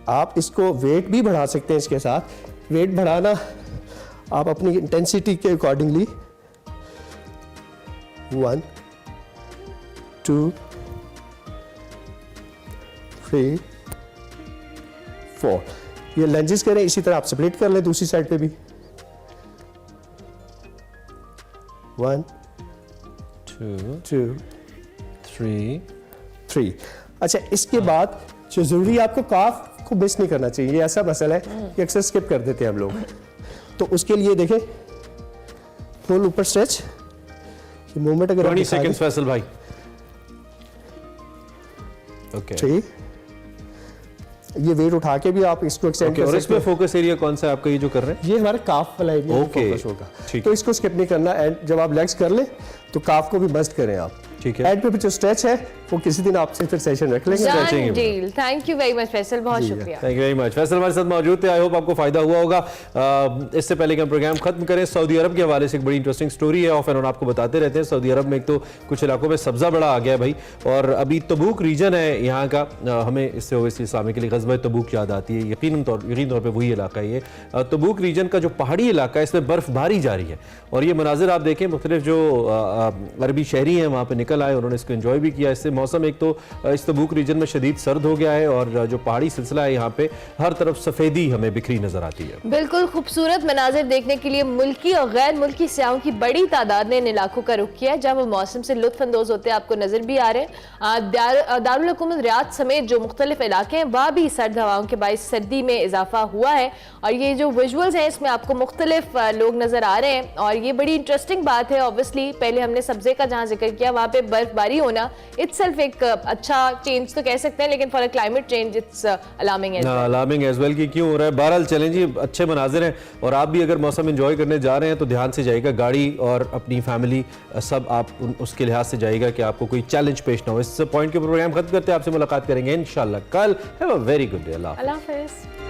आप इसको वेट भी बढ़ा सकते हैं इसके साथ। वेट बढ़ाना आप अपनी इंटेंसिटी के अकॉर्डिंगली 1 2 3 4। ये लंजेस करें, इसी तरह आप स्प्लिट कर लें दूसरी साइड पे भी। 1 2 2 3। अच्छा इसके बाद जो जरूरी है, आपको काफ को मिस नहीं करना चाहिए। ये ऐसा मसला है कि अक्सर स्किप कर देते हैं हम लोग, तो उसके लिए देखें फुल ऊपर स्ट्रेच, ये मूवमेंट अगर 20 सेकंड्स फैसल भाई। ओके। 3। ये वेट उठा के भी आप इसको एक्सटेंड ओके। कर और सकते इसमें हैं। फोकस एरिया कौन सा है आपका ये जो कर रहे हैं? ये हमारा काफ वाला एरिया ओके, फोकस होगा, ठीक तो है। इसको स्किप नहीं करना। एंड जब आप लेग्स कर लें तो काफ को भी मस्ट करें आप। ठीक है। एंड पे भी जो स्ट्रेच है वो किसी दिन आपसे फिर सेशन रख लेंगे। Done deal. Thank you very much Faisal, बहुत शुक्रिया। Thank you very much. Faisal हमारे साथ मौजूद थे, आई होप आपको फायदा हुआ होगा। इससे पहले कि हम प्रोग्राम खत्म करें, सऊदी अरब के हवाले से एक बड़ी इंटरेस्टिंग स्टोरी है। ऑफ एंड ऑन आपको बताते रहते हैं। सऊदी अरब में एक तो कुछ इलाकों में सब्जा बड़ा आ गया है भाई, और अभी तबूक रीजन है यहाँ का। हमें इससे ओवैसी इस्लामी के लिए ग़ज़वा तबूक याद आती है। यकीन तौर पर वही इलाका है ये। तबूक रीजन का जो पहाड़ी इलाका है, इसमें बर्फबारी जारी है, और ये मनाजिर आप देखें, मुख्तलिफ जो अरबी शहरी हैं वहाँ पर निकल आए, उन्होंने इसको एंजॉय भी किया। इससे मौसम एक तो इस तबूक रीजन में शदीद सर्द हो गया है, और जो पहाड़ी सिलसिला है यहाँ पे हर तरफ सफेदी हमें बिखरी नजर आती है। बिल्कुल खूबसूरत मनाजिर देखने के लिए मुल्की और गैर मुल्की सयाहों की बड़ी तादाद ने इन इलाकों का रुख किया है, जहाँ वो मौसम से लुत्फानंदोज होते हैं आपको नजर भी आ रहे हैं। दारुल हुकूमत रियाद समेत जो मुख्तलिफ इलाके हैं वहाँ भी सर्द हवाओं के बाइस सर्दी में इजाफा हुआ है, और ये जो विजुअल्स हैं इसमें आपको मुख्तलिफ लोग नजर आ रहे हैं, और ये बड़ी इंटरेस्टिंग बात है। ऑब्वियसली पहले हमने सब्जे का जहाँ जिक्र किया, वहाँ पे बर्फबारी होना इटसेल्फ एक अच्छा चेंज तो कह सकते हैं, लेकिन for a climate change it's alarming as well कि क्यों हो रहा है। बहरहाल चलें जी, अच्छे मनाजिर हैं, और आप भी अगर मौसम एंजॉय करने जा रहे हैं तो ध्यान से जाइएगा। गाड़ी और अपनी फैमिली सब आप उसके लिहाज से जाइएगा कि आपको कोई चैलेंज पेश ना हो। इस पॉइंट के प्रोग्राम खत्म करते हैं, आपसे मुलाकात करेंगे इंशाल्लाह कल। Have a very good day. अल्लाह हाफिज़।